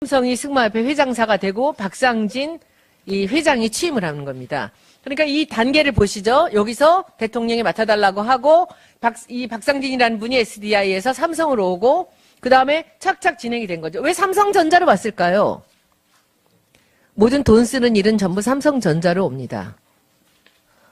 삼성이 승마협회 회장사가 되고 박상진 이 회장이 취임을 하는 겁니다. 그러니까 이 단계를 보시죠. 여기서 대통령이 맡아달라고 하고 이 박상진이라는 분이 SDI에서 삼성으로 오고 그 다음에 착착 진행이 된 거죠. 왜 삼성전자로 왔을까요? 모든 돈 쓰는 일은 전부 삼성전자로 옵니다.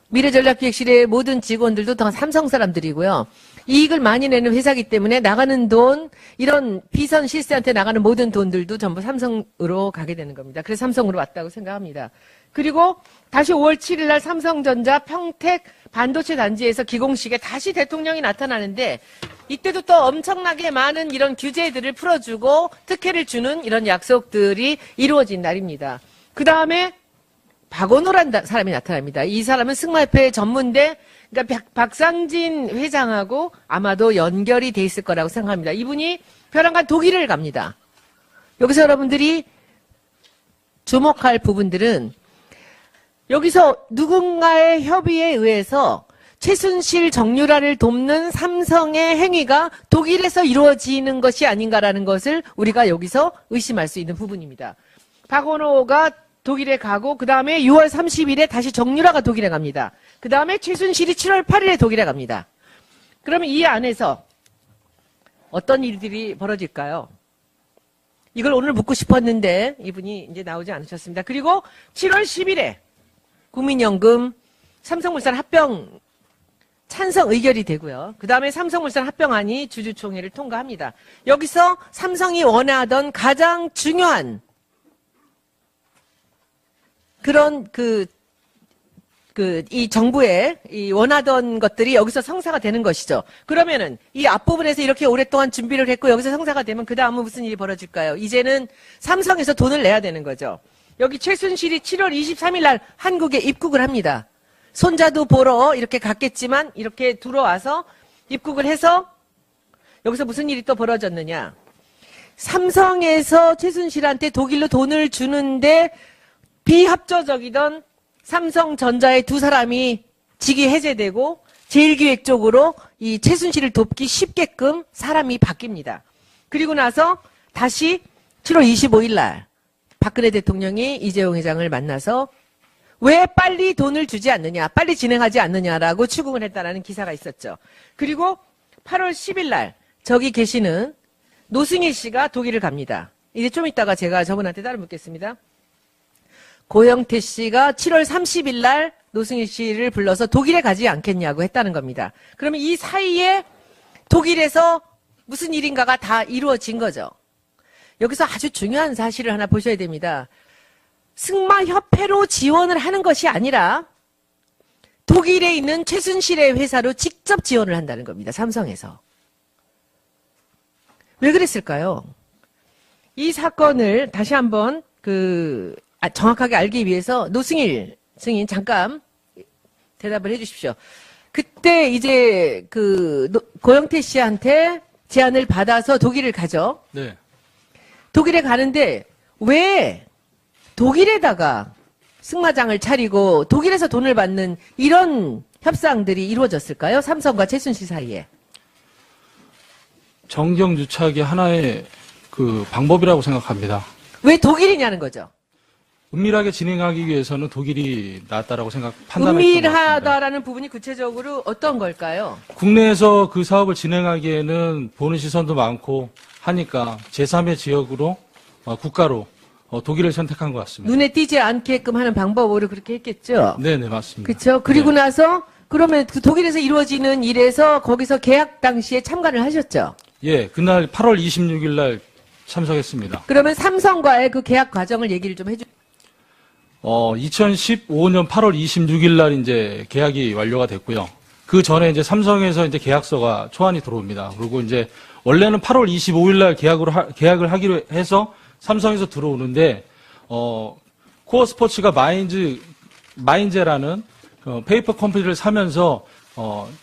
미래전략기획실의 모든 직원들도 다 삼성 사람들이고요. 이익을 많이 내는 회사이기 때문에 나가는 돈, 이런 비선 실세한테 나가는 모든 돈들도 전부 삼성으로 가게 되는 겁니다. 그래서 삼성으로 왔다고 생각합니다. 그리고 다시 5월 7일 날 삼성전자 평택 반도체 단지에서 기공식에 다시 대통령이 나타나는데 이때도 또 엄청나게 많은 이런 규제들을 풀어주고 특혜를 주는 이런 약속들이 이루어진 날입니다. 그 다음에 박원호라는 사람이 나타납니다. 이 사람은 승마협회 전문대, 그러니까 박상진 회장하고 아마도 연결이 돼 있을 거라고 생각합니다. 이분이 벼랑간 독일을 갑니다. 여기서 여러분들이 주목할 부분들은 여기서 누군가의 협의에 의해서 최순실 정유라를 돕는 삼성의 행위가 독일에서 이루어지는 것이 아닌가라는 것을 우리가 여기서 의심할 수 있는 부분입니다. 박원호가 독일에 가고 그 다음에 6월 30일에 다시 정유라가 독일에 갑니다. 그 다음에 최순실이 7월 8일에 독일에 갑니다. 그러면 이 안에서 어떤 일들이 벌어질까요? 이걸 오늘 묻고 싶었는데 이분이 이제 나오지 않으셨습니다. 그리고 7월 10일에 국민연금 삼성물산 합병 찬성 의결이 되고요. 그 다음에 삼성물산 합병안이 주주총회를 통과합니다. 여기서 삼성이 원하던 가장 중요한 그런 이 정부의 이 원하던 것들이 여기서 성사가 되는 것이죠. 그러면은 이 앞부분에서 이렇게 오랫동안 준비를 했고 여기서 성사가 되면 그 다음은 무슨 일이 벌어질까요? 이제는 삼성에서 돈을 내야 되는 거죠. 여기 최순실이 7월 23일 날 한국에 입국을 합니다. 손자도 보러 이렇게 갔겠지만 이렇게 들어와서 입국을 해서 여기서 무슨 일이 또 벌어졌느냐. 삼성에서 최순실한테 독일로 돈을 주는데 비합조적이던 삼성전자의 두 사람이 직위 해제되고 제1기획 쪽으로 이 최순실을 돕기 쉽게끔 사람이 바뀝니다. 그리고 나서 다시 7월 25일 날 박근혜 대통령이 이재용 회장을 만나서 왜 빨리 돈을 주지 않느냐, 빨리 진행하지 않느냐라고 추궁을 했다라는 기사가 있었죠. 그리고 8월 10일 날 저기 계시는 노승일 씨가 독일을 갑니다. 이제 좀 이따가 제가 저분한테 따로 묻겠습니다. 고영태 씨가 7월 30일 날 노승일 씨를 불러서 독일에 가지 않겠냐고 했다는 겁니다. 그러면 이 사이에 독일에서 무슨 일인가가 다 이루어진 거죠. 여기서 아주 중요한 사실을 하나 보셔야 됩니다. 승마협회로 지원을 하는 것이 아니라 독일에 있는 최순실의 회사로 직접 지원을 한다는 겁니다. 삼성에서. 왜 그랬을까요? 이 사건을 다시 한번 정확하게 알기 위해서 노승일 증인 잠깐 대답을 해 주십시오. 그때 이제 고영태 씨한테 제안을 받아서 독일을 가죠. 네. 독일에 가는데 왜 독일에다가 승마장을 차리고 독일에서 돈을 받는 이런 협상들이 이루어졌을까요? 삼성과 최순실 사이에. 정경유착의 하나의 방법이라고 생각합니다. 왜 독일이냐는 거죠. 은밀하게 진행하기 위해서는 독일이 낫다라고 판단했던 것 같습니다. 은밀하다라는 부분이 구체적으로 어떤 걸까요? 국내에서 그 사업을 진행하기에는 보는 시선도 많고 하니까 제3의 지역으로 국가로 독일을 선택한 것 같습니다. 눈에 띄지 않게끔 하는 방법으로 그렇게 했겠죠? 네네 맞습니다. 그렇죠. 그리고 네. 나서 그러면 독일에서 이루어지는 일에서 거기서 계약 당시에 참가를 하셨죠? 예, 그날 8월 26일 날 참석했습니다. 그러면 삼성과의 그 계약 과정을 얘기를 좀 해주세요. 2015년 8월 26일 날 이제 계약이 완료가 됐고요. 그 전에 이제 삼성에서 이제 계약서가 초안이 들어옵니다. 그리고 이제 원래는 8월 25일 날 계약을 하기로 해서 삼성에서 들어오는데 코어 스포츠가 마인제라는 페이퍼 컴퍼니를 사면서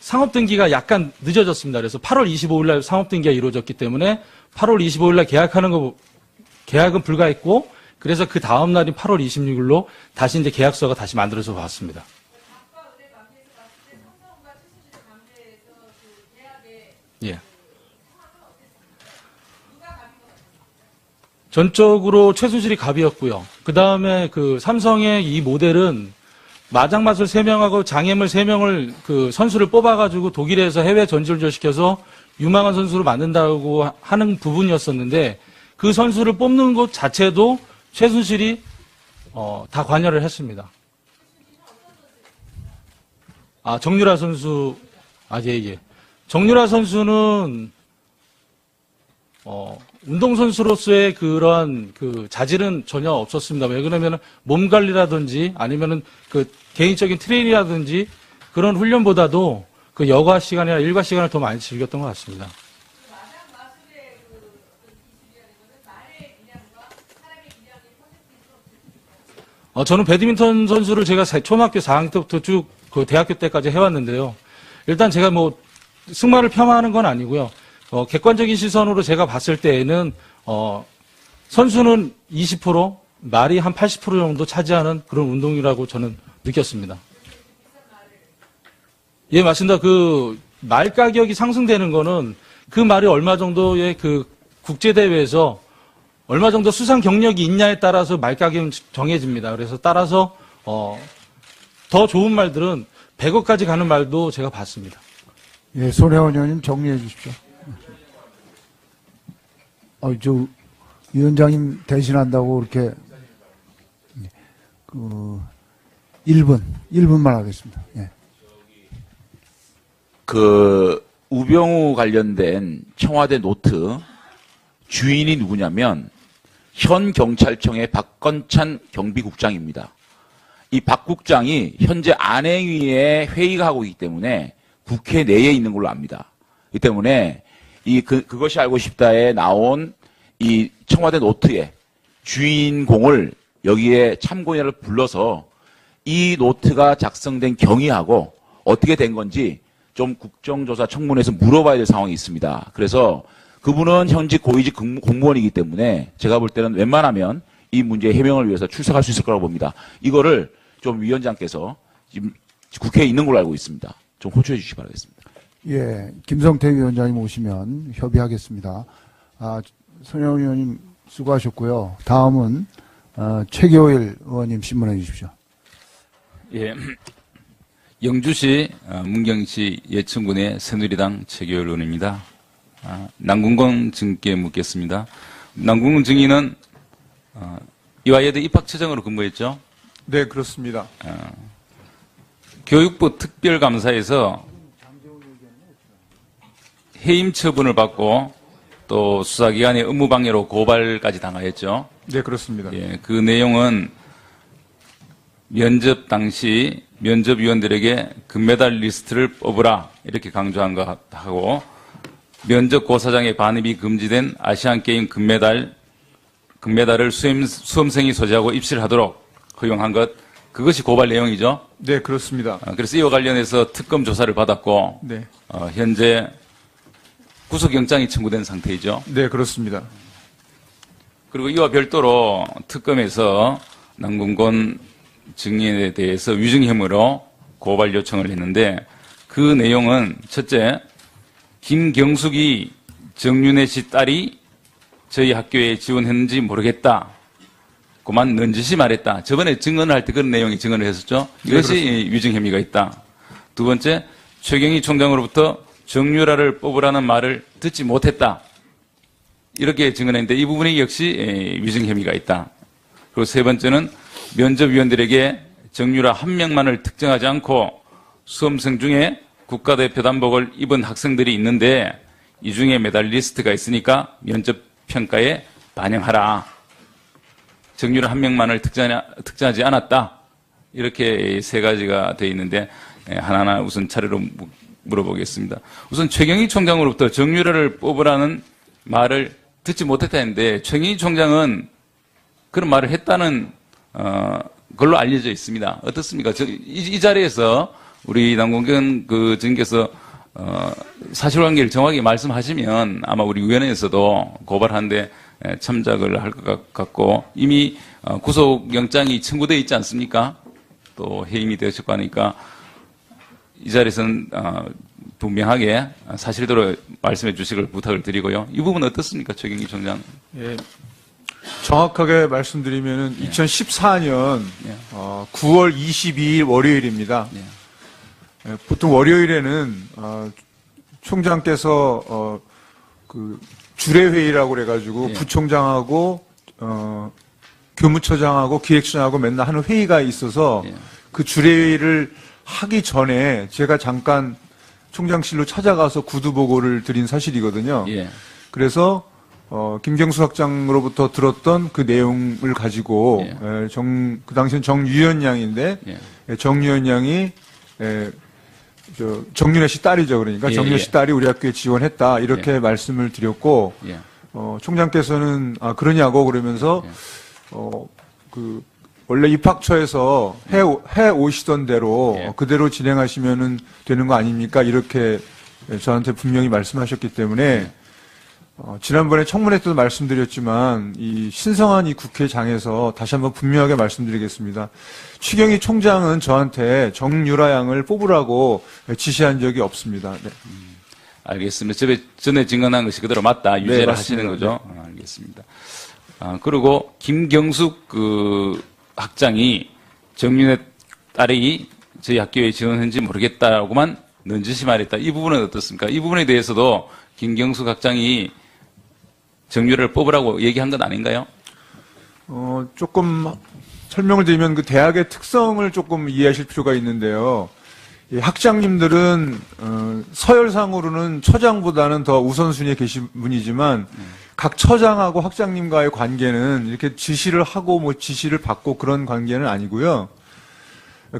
상업 등기가 약간 늦어졌습니다. 그래서 8월 25일 날 상업 등기가 이루어졌기 때문에 8월 25일 날 계약은 불가했고 그래서 그 다음 날인 8월 26일로 다시 이제 계약서가 다시 만들어서 왔습니다. 예. 전적으로 최순실이 갑이었고요. 그 다음에 그 삼성의 이 모델은 마장마술 3명하고 장애물 3명을 그 선수를 뽑아가지고 독일에서 해외 전지훈련시켜서 유망한 선수로 만든다고 하는 부분이었었는데 그 선수를 뽑는 것 자체도 최순실이 다 관여를 했습니다. 정유라 선수, 예. 정유라 선수는 운동선수로서의 그러한 그 자질은 전혀 없었습니다. 왜 그러면 몸 관리라든지 아니면은 그 개인적인 트레이닝이라든지 그런 훈련보다도 그 여가 시간이나 일과 시간을 더 많이 즐겼던 것 같습니다. 저는 배드민턴 선수를 제가 초등학교 4학년 때부터 쭉 그 대학교 때까지 해왔는데요. 일단 제가 뭐 승마를 폄하하는 건 아니고요. 객관적인 시선으로 제가 봤을 때에는 선수는 20%, 말이 한 80% 정도 차지하는 그런 운동이라고 저는 느꼈습니다. 예, 맞습니다. 그 말 가격이 상승되는 거는 그 말이 얼마 정도의 그 국제대회에서 얼마 정도 수상 경력이 있냐에 따라서 말 가격은 정해집니다. 그래서 따라서 더 좋은 말들은 100억까지 가는 말도 제가 봤습니다. 예, 손혜원 의원님 정리해 주십시오. 저 위원장님 대신한다고 이렇게 1분만 하겠습니다. 예. 그 우병우 관련된 청와대 노트 주인이 누구냐면 현 경찰청의 박건찬 경비국장입니다. 이 박 국장이 현재 안행위에 회의가 하고 있기 때문에 국회 내에 있는 걸로 압니다. 이 때문에 그것이 알고 싶다에 나온 이 청와대 노트의 주인공을 여기에 참고인을 불러서 이 노트가 작성된 경위하고 어떻게 된 건지 좀 국정조사 청문회에서 물어봐야 될 상황이 있습니다. 그래서 그분은 현직 고위직 공무원이기 때문에 제가 볼 때는 웬만하면 이 문제의 해명을 위해서 출석할 수 있을 거라고 봅니다. 이거를 좀 위원장께서 지금 국회에 있는 걸로 알고 있습니다. 좀 호출해 주시기 바라겠습니다. 예, 김성태 위원장님 오시면 협의하겠습니다. 손혜원 의원님 수고하셨고요. 다음은 최교일 의원님 신문해 주십시오. 예, 영주시 문경시 예천군의 새누리당 최교일 의원입니다. 남궁건 증께 묻겠습니다. 남궁건 증인은 이화여대 입학처장으로 근무했죠? 네, 그렇습니다. 교육부 특별감사에서 해임 처분을 받고 또 수사기관의 업무방해로 고발까지 당하였죠? 네, 그렇습니다. 예, 그 내용은 면접 당시 면접위원들에게 금메달 리스트를 뽑으라 이렇게 강조한 것 하고 면접 고사장의 반입이 금지된 아시안게임 금메달을 수험생이 소지하고 입시를 하도록 허용한 것, 그것이 고발 내용이죠? 네, 그렇습니다. 그래서 이와 관련해서 특검 조사를 받았고 네. 현재 구속영장이 청구된 상태이죠? 네, 그렇습니다. 그리고 이와 별도로 특검에서 남궁건 증인에 대해서 위증 혐의로 고발 요청을 했는데 그 내용은 첫째, 김경숙이 정윤혜 씨 딸이 저희 학교에 지원했는지 모르겠다. 그만 넌지시 말했다. 저번에 증언을 할 때 그런 내용이 증언을 했었죠. 이것이 위증 혐의가 있다. 두 번째, 최경희 총장으로부터 정유라를 뽑으라는 말을 듣지 못했다. 이렇게 증언했는데 이 부분이 역시 위증 혐의가 있다. 그리고 세 번째는 면접위원들에게 정유라 한 명만을 특정하지 않고 수험생 중에 국가대표 단복을 입은 학생들이 있는데 이 중에 메달리스트가 있으니까 면접 평가에 반영하라. 정유라 한 명만을 특정하지 않았다. 이렇게 세 가지가 되어 있는데 하나하나 우선 차례로 물어보겠습니다. 우선 최경희 총장으로부터 정유라를 뽑으라는 말을 듣지 못했다 했는데 최경희 총장은 그런 말을 했다는 걸로 알려져 있습니다. 어떻습니까? 이 자리에서 우리 남궁건 그 증인께서 사실관계를 정확히 말씀하시면 아마 우리 위원회에서도 고발하는데 참작을 할 것 같고 이미 구속영장이 청구되어 있지 않습니까? 또 해임이 되었고 하니까 이 자리에서는 분명하게 사실대로 말씀해 주시길 부탁을 드리고요. 이 부분 어떻습니까? 최경희 총장. 예. 정확하게 말씀드리면은 2014년 예. 9월 22일 월요일입니다. 예. 예, 보통 월요일에는 총장께서 그 주례회의라고 그래가지고 예. 부총장하고 교무처장하고 기획처장하고 맨날 하는 회의가 있어서 예. 그 주례회의를 하기 전에 제가 잠깐 총장실로 찾아가서 구두 보고를 드린 사실이거든요. 예. 그래서 김경수 학장으로부터 들었던 그 내용을 가지고 예. 그 당시엔 정유현 양인데 예. 정유현 양이 정윤혜 씨 딸이죠. 그러니까 예, 정윤혜 예. 씨 딸이 우리 학교에 지원했다 이렇게 말씀을 드렸고 예. 총장께서는 그러냐고 그러면서 예. 그 원래 입학처에서 해 오시던 대로 예. 그대로 진행하시면은 되는 거 아닙니까? 이렇게 저한테 분명히 말씀하셨기 때문에 지난번에 청문회 때도 말씀드렸지만 이 신성한 이 국회장에서 다시 한번 분명하게 말씀드리겠습니다. 추경희 총장은 저한테 정유라 양을 뽑으라고 지시한 적이 없습니다. 네. 알겠습니다. 전에 증언한 것이 그대로 맞다. 유죄를 맞습니다. 하시는 거죠? 알겠습니다. 그리고 김경숙 학장이 정윤의 딸이 저희 학교에 지원했는지 모르겠다라고만 넌지시 말했다. 이 부분은 어떻습니까? 이 부분에 대해서도 김경숙 학장이 정유를 뽑으라고 얘기한 건 아닌가요? 조금 설명을 드리면 그 대학의 특성을 조금 이해하실 필요가 있는데요. 이 학장님들은 서열상으로는 처장보다는 더 우선순위에 계신 분이지만 각 처장하고 학장님과의 관계는 이렇게 지시를 하고 뭐 지시를 받고 그런 관계는 아니고요.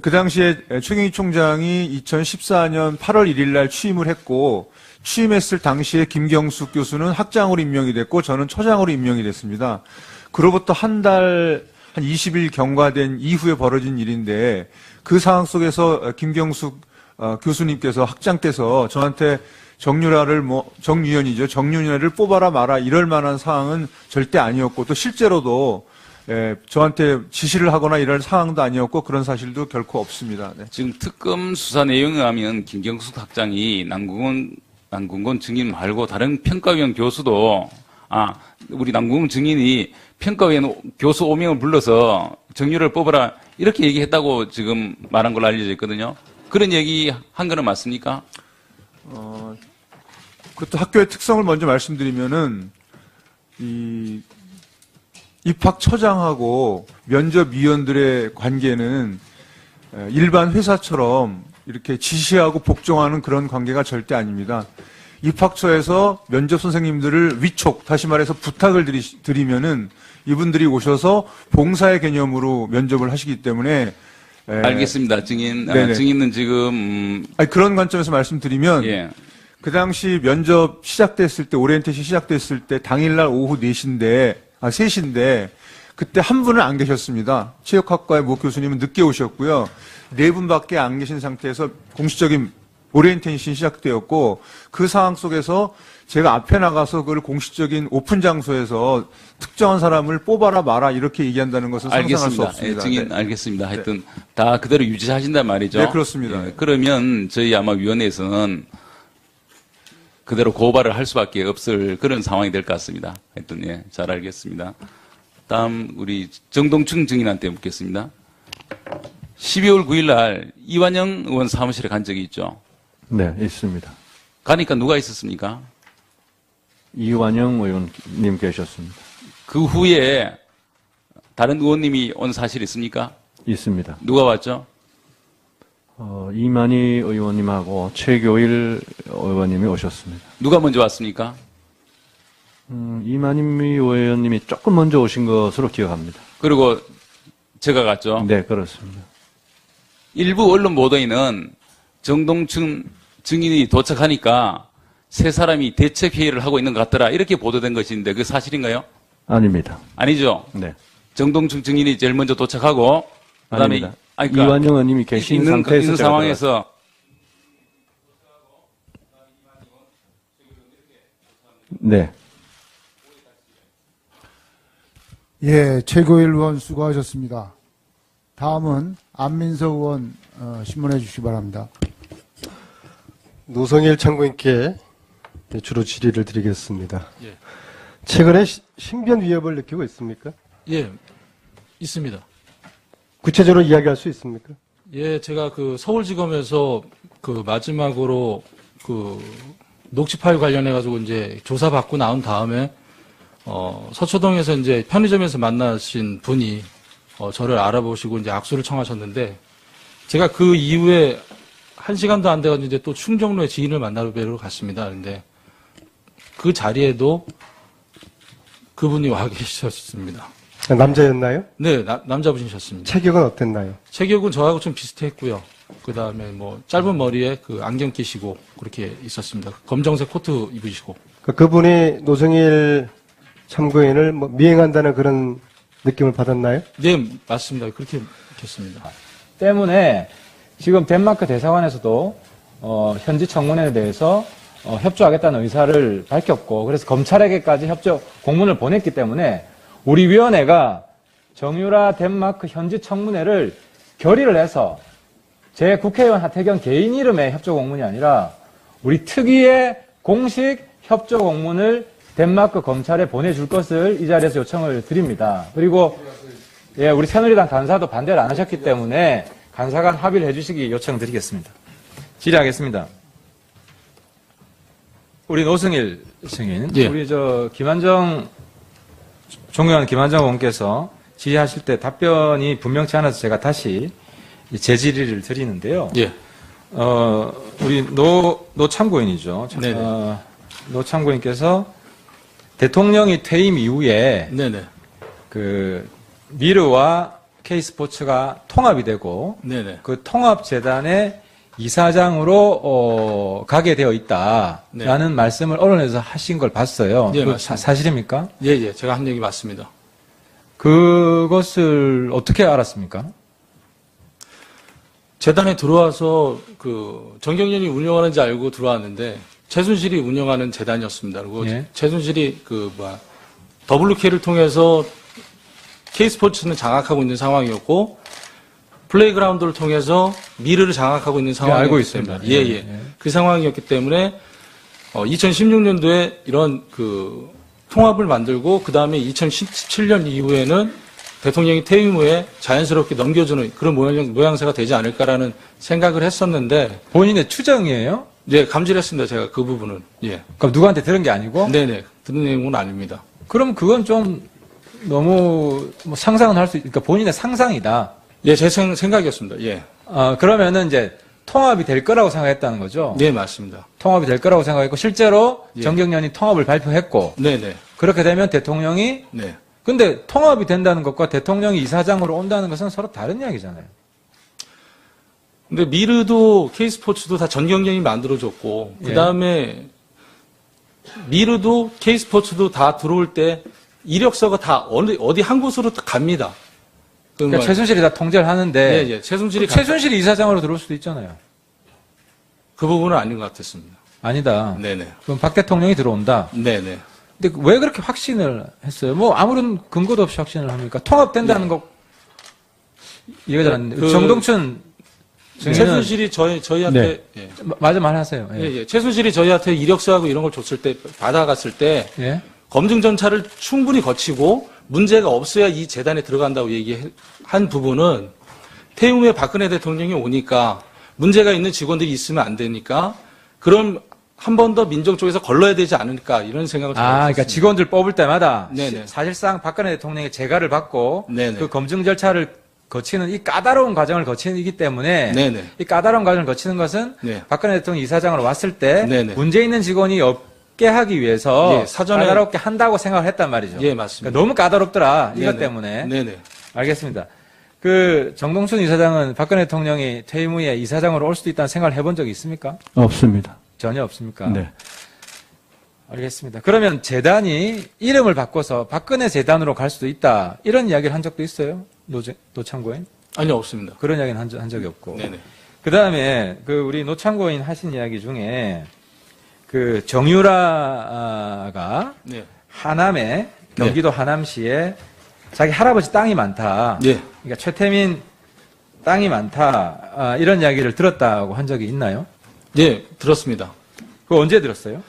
그 당시에 최경희 총장이 2014년 8월 1일 날 취임을 했고 취임했을 당시에 김경숙 교수는 학장으로 임명이 됐고 저는 처장으로 임명이 됐습니다. 그로부터 한 20일 경과된 이후에 벌어진 일인데 그 상황 속에서 김경숙 교수님께서 학장께서 저한테 정유현을 뽑아라 마라 이럴 만한 상황은 절대 아니었고 또 실제로도 저한테 지시를 하거나 이럴 상황도 아니었고 그런 사실도 결코 없습니다. 네. 지금 특검 수사 내용에 의하면 김경숙 학장이 남궁건 증인 말고 다른 평가위원 교수도 우리 남궁건 증인이 평가위원 교수 5명을 불러서 정유를 뽑아라 이렇게 얘기했다고 지금 말한 걸로 알려져 있거든요. 그런 얘기 한 거는 맞습니까? 그것도 학교의 특성을 먼저 말씀드리면은 이 입학처장하고 면접위원들의 관계는 일반 회사처럼 이렇게 지시하고 복종하는 그런 관계가 절대 아닙니다. 입학처에서 면접 선생님들을 위촉, 다시 말해서 부탁을 드리면은 이분들이 오셔서 봉사의 개념으로 면접을 하시기 때문에 알겠습니다. 증인, 네네. 증인은 지금 그런 관점에서 말씀드리면 예. 그 당시 면접 시작됐을 때 오리엔테이션 시작됐을 때 당일날 오후 3시인데 그때 한 분은 안 계셨습니다. 체육학과의 모 교수님은 늦게 오셨고요. 4분밖에 안 계신 상태에서 공식적인 오리엔테이션이 시작되었고 그 상황 속에서 제가 앞에 나가서 그걸 공식적인 오픈 장소에서 특정한 사람을 뽑아라 마라 이렇게 얘기한다는 것은 상상할 수 알겠습니다. 없습니다. 예, 증인 네. 알겠습니다. 하여튼 다 그대로 유지하신단 말이죠. 네, 그렇습니다. 예, 그러면 저희 아마 위원회에서는 그대로 고발을 할 수밖에 없을 그런 상황이 될 것 같습니다. 하여튼 예, 잘 알겠습니다. 다음 우리 정동춘 증인한테 묻겠습니다. 12월 9일 날 이완영 의원 사무실에 간 적이 있죠. 네, 있습니다. 가니까 누가 있었습니까? 이완영 의원님 계셨습니다. 그 후에 다른 의원님이 온 사실이 있습니까? 있습니다. 누가 왔죠? 이만희 의원님하고 최교일 의원님이 오셨습니다. 누가 먼저 왔습니까? 이만희 의원님이 조금 먼저 오신 것으로 기억합니다. 그리고 제가 갔죠. 네, 그렇습니다. 일부 언론 보도에는 정동춘 증인이 도착하니까 세 사람이 대책회의를 하고 있는 것 같더라 이렇게 보도된 것인데 그 사실인가요? 아닙니다. 아니죠. 네. 정동춘 증인이 제일 먼저 도착하고 그다음에 아닙니다. 그러니까 이완영 의원님이 계신 있는 상태에서 제가 상황에서 네. 예, 최고일 의원 수고하셨습니다. 다음은 안민석 의원 신문해 주시기 바랍니다. 노성일 참고인께 주로 질의를 드리겠습니다. 최근에 신변 위협을 느끼고 있습니까? 예, 있습니다. 구체적으로 이야기할 수 있습니까? 예, 제가 그 서울지검에서 그 마지막으로 그 녹취 파일 관련해가지고 이제 조사받고 나온 다음에, 서초동에서 이제 편의점에서 만나신 분이, 저를 알아보시고 이제 악수를 청하셨는데, 제가 그 이후에 1시간도 안 돼가지고 이제 또 충정로에 지인을 만나러 뵈러 갔습니다. 근데 그 자리에도 그분이 와 계셨습니다. 남자였나요? 네, 남자분이셨습니다. 체격은 어땠나요? 체격은 저하고 좀 비슷했고요. 그 다음에 뭐 짧은 머리에 그 안경 끼시고 그렇게 있었습니다. 검정색 코트 입으시고. 그분이 노승일 참고인을 뭐 미행한다는 그런 느낌을 받았나요? 네, 맞습니다. 그렇게 했습니다. 때문에 지금 덴마크 대사관에서도 현지 청문회에 대해서 협조하겠다는 의사를 밝혔고 그래서 검찰에게까지 협조 공문을 보냈기 때문에 우리 위원회가 정유라 덴마크 현지 청문회를 결의를 해서 제 국회의원 하태경 개인 이름의 협조 공문이 아니라 우리 특위의 공식 협조 공문을 덴마크 검찰에 보내줄 것을 이 자리에서 요청을 드립니다. 그리고 예, 우리 새누리당 간사도 반대를 안 하셨기 때문에 간사 간 합의를 해주시기 요청드리겠습니다. 질의하겠습니다. 우리 노승일 증인, 예. 우리 존경하는 김한정 의원께서 질의하실 때 답변이 분명치 않아서 제가 다시 재질의를 드리는데요. 예. 우리 노 참고인이죠. 네네. 노 참고인께서 대통령이 퇴임 이후에 네네. 그 미르와 K스포츠가 통합이 되고 네네. 그 통합재단의 이사장으로 가게 되어 있다라는 네. 말씀을 언론에서 하신 걸 봤어요. 네, 그 맞습니다. 사실입니까? 예, 예. 제가 한 얘기 맞습니다. 그것을 어떻게 알았습니까? 재단에 들어와서 그 정경련이 운영하는지 알고 들어왔는데 최순실이 운영하는 재단이었습니다. 그리고 예. 최순실이 WK를 통해서 K스포츠는 장악하고 있는 상황이었고 플레이그라운드를 통해서 미르를 장악하고 있는 상황이었기 알고 있습니다. 때문에 예, 예. 그 상황이었기 때문에 2016년도에 이런 그 통합을 만들고 그 다음에 2017년 이후에는 대통령이 퇴임 후에 자연스럽게 넘겨주는 그런 모양새가 되지 않을까라는 생각을 했었는데 본인의 추정이에요? 예, 감지했습니다. 제가 그 부분은 예, 그럼 누구한테 들은 게 아니고? 네네 듣는 내용은 아닙니다. 그럼 그건 좀 너무 뭐 상상은 할 수, 그러니까 본인의 상상이다. 예, 제 생각이었습니다. 예, 그러면은 이제 통합이 될 거라고 생각했다는 거죠? 네 맞습니다. 통합이 될 거라고 생각했고 실제로 예. 정경련이 통합을 발표했고 네네 그렇게 되면 대통령이 네. 근데 통합이 된다는 것과 대통령이 이사장으로 온다는 것은 서로 다른 이야기잖아요. 근데 미르도 K스포츠도 다 전경련이 만들어줬고 예. 그 다음에 미르도 K스포츠도 다 들어올 때 이력서가 다 어디 한 곳으로 갑니다. 그러니까 최순실이 다 통제를 하는데 예, 예. 최순실이 이사장으로 들어올 수도 있잖아요. 그 부분은 아닌 것 같았습니다. 아니다. 네네. 그럼 박 대통령이 들어온다. 네네. 근데 왜 그렇게 확신을 했어요? 뭐 아무런 근거도 없이 확신을 합니까? 통합된다는 거 이해가 잘 안 돼. 정동춘 증인은 최순실이 저희한테 예. 맞아 말하세요. 예. 예, 예. 최순실이 저희한테 이력서하고 이런 걸 줬을 때 받아갔을 때 예. 검증 절차를 충분히 거치고 문제가 없어야 이 재단에 들어간다고 얘기한 부분은 퇴임 후에 박근혜 대통령이 오니까 문제가 있는 직원들이 있으면 안 되니까 그럼 한 번 더 민정 쪽에서 걸러야 되지 않을까 이런 생각을 그러니까 했습니다. 직원들 뽑을 때마다 네네. 사실상 박근혜 대통령의 재가를 받고 네네. 그 검증 절차를 거치는 이 까다로운 과정을 거치기 때문에 네네. 이 까다로운 과정을 거치는 것은 네. 박근혜 대통령 이사장으로 왔을 때 네네. 문제 있는 직원이 없게 하기 위해서 예, 사전에 까다롭게 한다고 생각을 했단 말이죠. 예, 맞습니다. 그러니까 너무 까다롭더라 이것 네네. 때문에. 네네. 알겠습니다. 그 정동춘 이사장은 박근혜 대통령이 퇴임 후에 이사장으로 올 수도 있다는 생각을 해본 적이 있습니까? 없습니다. 전혀 없습니까? 네. 알겠습니다. 그러면 재단이 이름을 바꿔서 박근혜 재단으로 갈 수도 있다. 이런 이야기를 한 적도 있어요? 노참고인? 아니요, 없습니다. 그런 이야기는 한 적이 없고. 네네. 그 다음에 그 우리 노참고인 하신 이야기 중에 그 정유라가 네. 하남에 경기도 하남시에 자기 할아버지 땅이 많다. 예. 그러니까 최태민 땅이 많다. 이런 이야기를 들었다고 한 적이 있나요? 예, 들었습니다. 그거 언제 들었어요?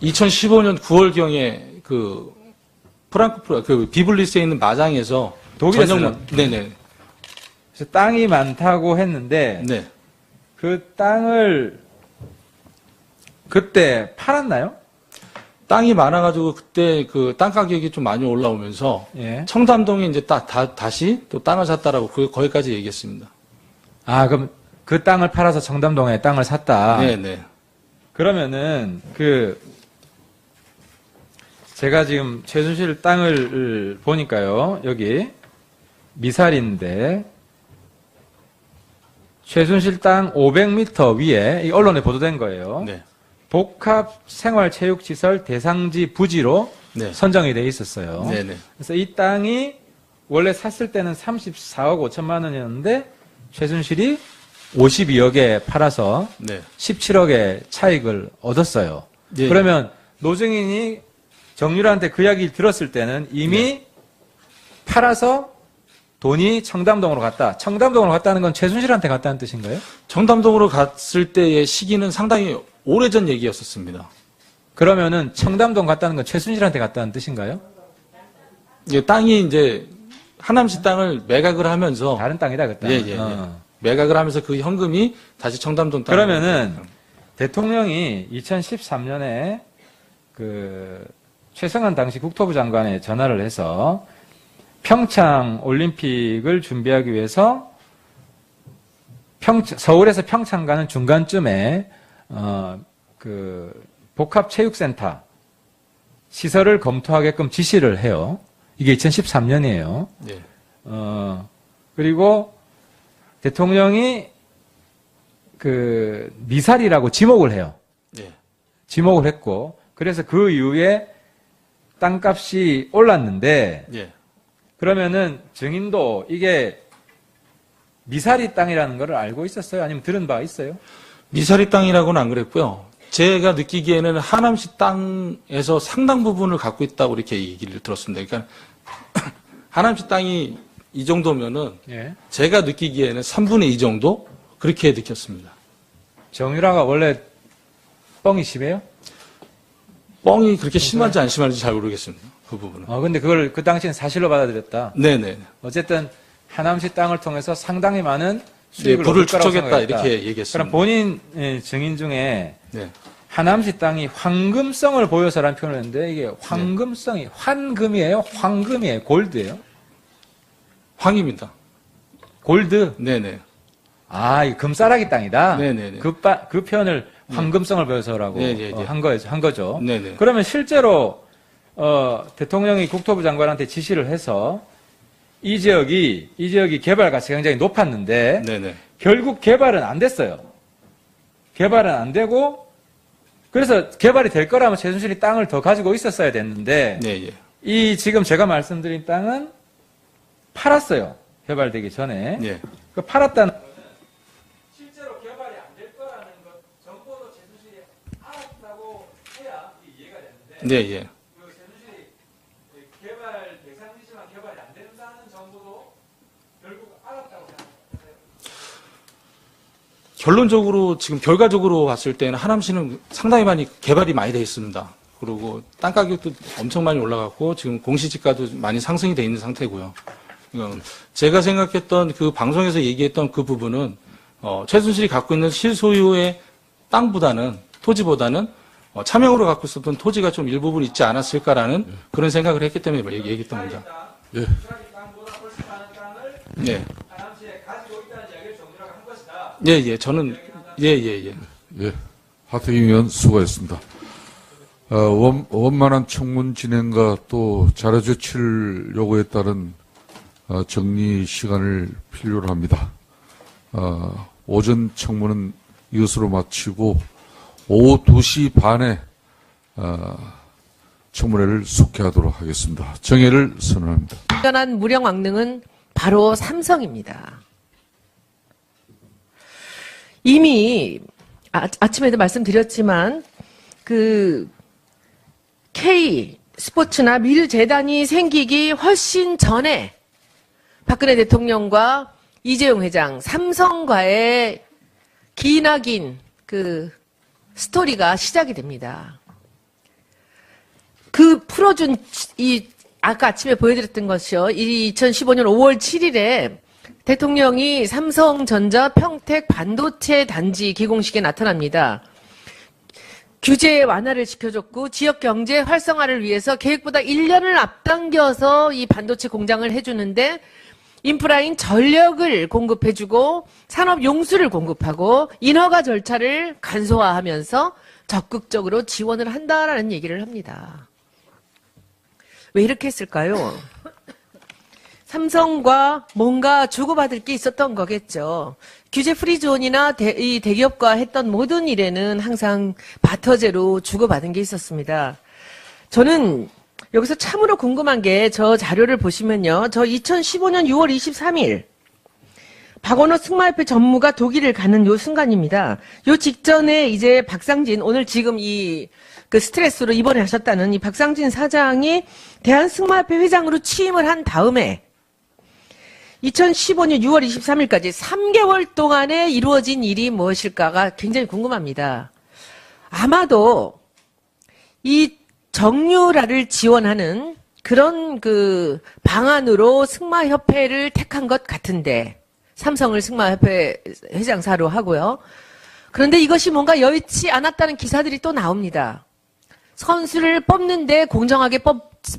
2015년 9월경에 그 프랑크푸르트 그 비블리스에 있는 마장에서 독일에서 전용 네네 그래서 땅이 많다고 했는데 네 그 땅을 그때 팔았나요? 땅이 많아가지고 그때 그 땅 가격이 좀 많이 올라오면서 예. 청담동에 이제 다시 또 땅을 샀다라고 거기까지 얘기했습니다. 아, 그럼 그 땅을 팔아서 청담동에 땅을 샀다. 네네 그러면은 제가 지금 최순실 땅을 보니까요. 여기 미살인데 최순실 땅 500m 위에 이 언론에 보도된 거예요. 네. 복합 생활체육시설 대상지 부지로 네. 선정이 돼 있었어요. 네네 그래서 이 땅이 원래 샀을 때는 34억 5천만 원이었는데 최순실이 52억에 팔아서 네. 17억의 차익을 얻었어요. 예. 그러면 노정인이 정유라한테 그 이야기를 들었을 때는 이미 팔아서 돈이 청담동으로 갔다. 청담동으로 갔다는 건 최순실한테 갔다는 뜻인가요? 청담동으로 갔을 때의 시기는 상당히 오래전 얘기였었습니다. 그러면은 청담동 갔다는 건 최순실한테 갔다는 뜻인가요? 이게 땅이 이제 하남시 땅을 매각을 하면서 다른 땅이다, 그 땅. 예. 매각을 하면서 그 현금이 다시 청담동 땅. 그러면은 대통령이 2013년에 그 최승환 당시 국토부 장관에 전화를 해서 평창 올림픽을 준비하기 위해서 서울에서 평창 가는 중간쯤에 그 복합체육센터 시설을 검토하게끔 지시를 해요. 이게 2013년이에요. 네. 그리고 대통령이 그 미사리라고 지목을 해요. 네. 지목을 했고 그래서 그 이후에 땅값이 올랐는데 예. 그러면은 증인도 이게 미사리 땅이라는 걸 알고 있었어요? 아니면 들은 바 있어요? 미사리 땅이라고는 안 그랬고요. 제가 느끼기에는 하남시 땅에서 상당 부분을 갖고 있다고 이렇게 얘기를 들었습니다. 그러니까 하남시 땅이 이 정도면은 예. 제가 느끼기에는 3분의 2 정도 그렇게 느꼈습니다. 정유라가 원래 뻥이 심해요? 뻥이 그렇게 심한지 안 심한지 잘 모르겠습니다. 그 부분은. 근데 그걸 그 당시엔 사실로 받아들였다. 네네. 어쨌든 하남시 땅을 통해서 상당히 많은 네, 수익을 불을 얻을 거라고 축적했다 생각했다. 이렇게 얘기했습니다. 그럼 본인 증인 중에 네. 하남시 땅이 황금성을 보여서라는 표현을 했는데 이게 황금성이 환금이에요? 황금이에요? 골드예요? 황입니다. 골드? 네네. 아, 이 금싸라기 땅이다? 네네네. 그 표현을 황금성을 보여서라고 네, 한 거죠. 네네. 그러면 실제로 대통령이 국토부 장관한테 지시를 해서 이 지역이 개발 가치가 굉장히 높았는데 네네. 결국 개발은 안 됐어요. 개발은 안 되고 그래서 개발이 될 거라면 최순실이 땅을 더 가지고 있었어야 됐는데 네, 예. 이 지금 제가 말씀드린 땅은 팔았어요. 개발되기 전에. 예. 그 팔았다는 것은 실제로 개발이 안 될 거라는 것 정보도 최순실이 알았다고 해야 이해가 되는데 네, 예. 그 최순실이 개발 대상이지만 개발이 안 된다는 정보도 결국 알았다고 생각해요. 결론적으로 지금 결과적으로 봤을 때는 하남시는 상당히 많이 개발이 많이 되어 있습니다. 그리고 땅 가격도 엄청 많이 올라갔고 지금 공시지가도 많이 상승이 돼 있는 상태고요. 제가 생각했던 그 방송에서 얘기했던 그 부분은 최순실이 갖고 있는 실소유의 땅보다는 토지보다는 차명으로 갖고 있었던 토지가 좀 일부분 있지 않았을까라는 그런 생각을 했기 때문에 얘기했던 겁니다. 예. 땅보다 훨씬 많은 땅을 네. 하남시에 가지고 있다는 이야기를 정유라가 한 것이다. 예, 예. 저는 예. 예. 하태경 의원 수고했습니다. 원만한 청문 진행과 또 자료 제출 요구에 따른 정리 시간을 필요로 합니다. 오전 청문은 이것으로 마치고 오후 2시 반에 청문회를 속개하도록 하겠습니다. 정회를 선언합니다. 완전한 무령 왕릉은 바로 삼성입니다. 이미 아침에도 말씀드렸지만 그 K 스포츠나 밀재단이 생기기 훨씬 전에 박근혜 대통령과 이재용 회장, 삼성과의 기나긴 그 스토리가 시작이 됩니다. 그 풀어준 아까 아침에 보여드렸던 것이요. 이 2015년 5월 7일에 대통령이 삼성전자 평택 반도체 단지 기공식에 나타납니다. 규제 완화를 지켜줬고 지역 경제 활성화를 위해서 계획보다 1년을 앞당겨서 이 반도체 공장을 해주는데 인프라인 전력을 공급해주고 산업 용수를 공급하고 인허가 절차를 간소화하면서 적극적으로 지원을 한다라는 얘기를 합니다. 왜 이렇게 했을까요? 삼성과 뭔가 주고받을 게 있었던 거겠죠. 규제 프리존이나 이 대기업과 했던 모든 일에는 항상 바터제로 주고받은 게 있었습니다. 저는 여기서 참으로 궁금한 게 저 자료를 보시면요. 저 2015년 6월 23일 박원호 승마협회 전무가 독일을 가는 요 순간입니다. 요 직전에 이제 박상진, 오늘 지금 그 스트레스로 입원을 하셨다는 이 박상진 사장이 대한승마협회 회장으로 취임을 한 다음에 2015년 6월 23일까지 3개월 동안에 이루어진 일이 무엇일까가 굉장히 궁금합니다. 아마도 이 정유라를 지원하는 그런 그 방안으로 승마협회를 택한 것 같은데, 삼성을 승마협회 회장사로 하고요. 그런데 이것이 뭔가 여의치 않았다는 기사들이 또 나옵니다. 선수를 뽑는데 공정하게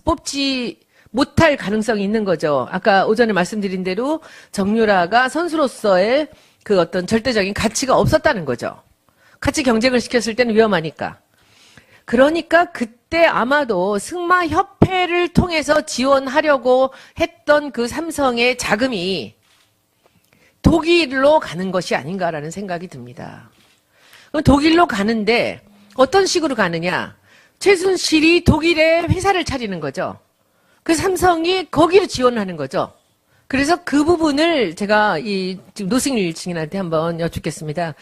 뽑지 못할 가능성이 있는 거죠. 아까 오전에 말씀드린 대로 정유라가 선수로서의 그 어떤 절대적인 가치가 없었다는 거죠. 같이 경쟁을 시켰을 때는 위험하니까. 그러니까 그때 아마도 승마협회를 통해서 지원하려고 했던 그 삼성의 자금이 독일로 가는 것이 아닌가라는 생각이 듭니다. 독일로 가는데 어떤 식으로 가느냐. 최순실이 독일에 회사를 차리는 거죠. 그 삼성이 거기로 지원하는 거죠. 그래서 그 부분을 제가 지금 노승일 증인한테 한번 여쭙겠습니다.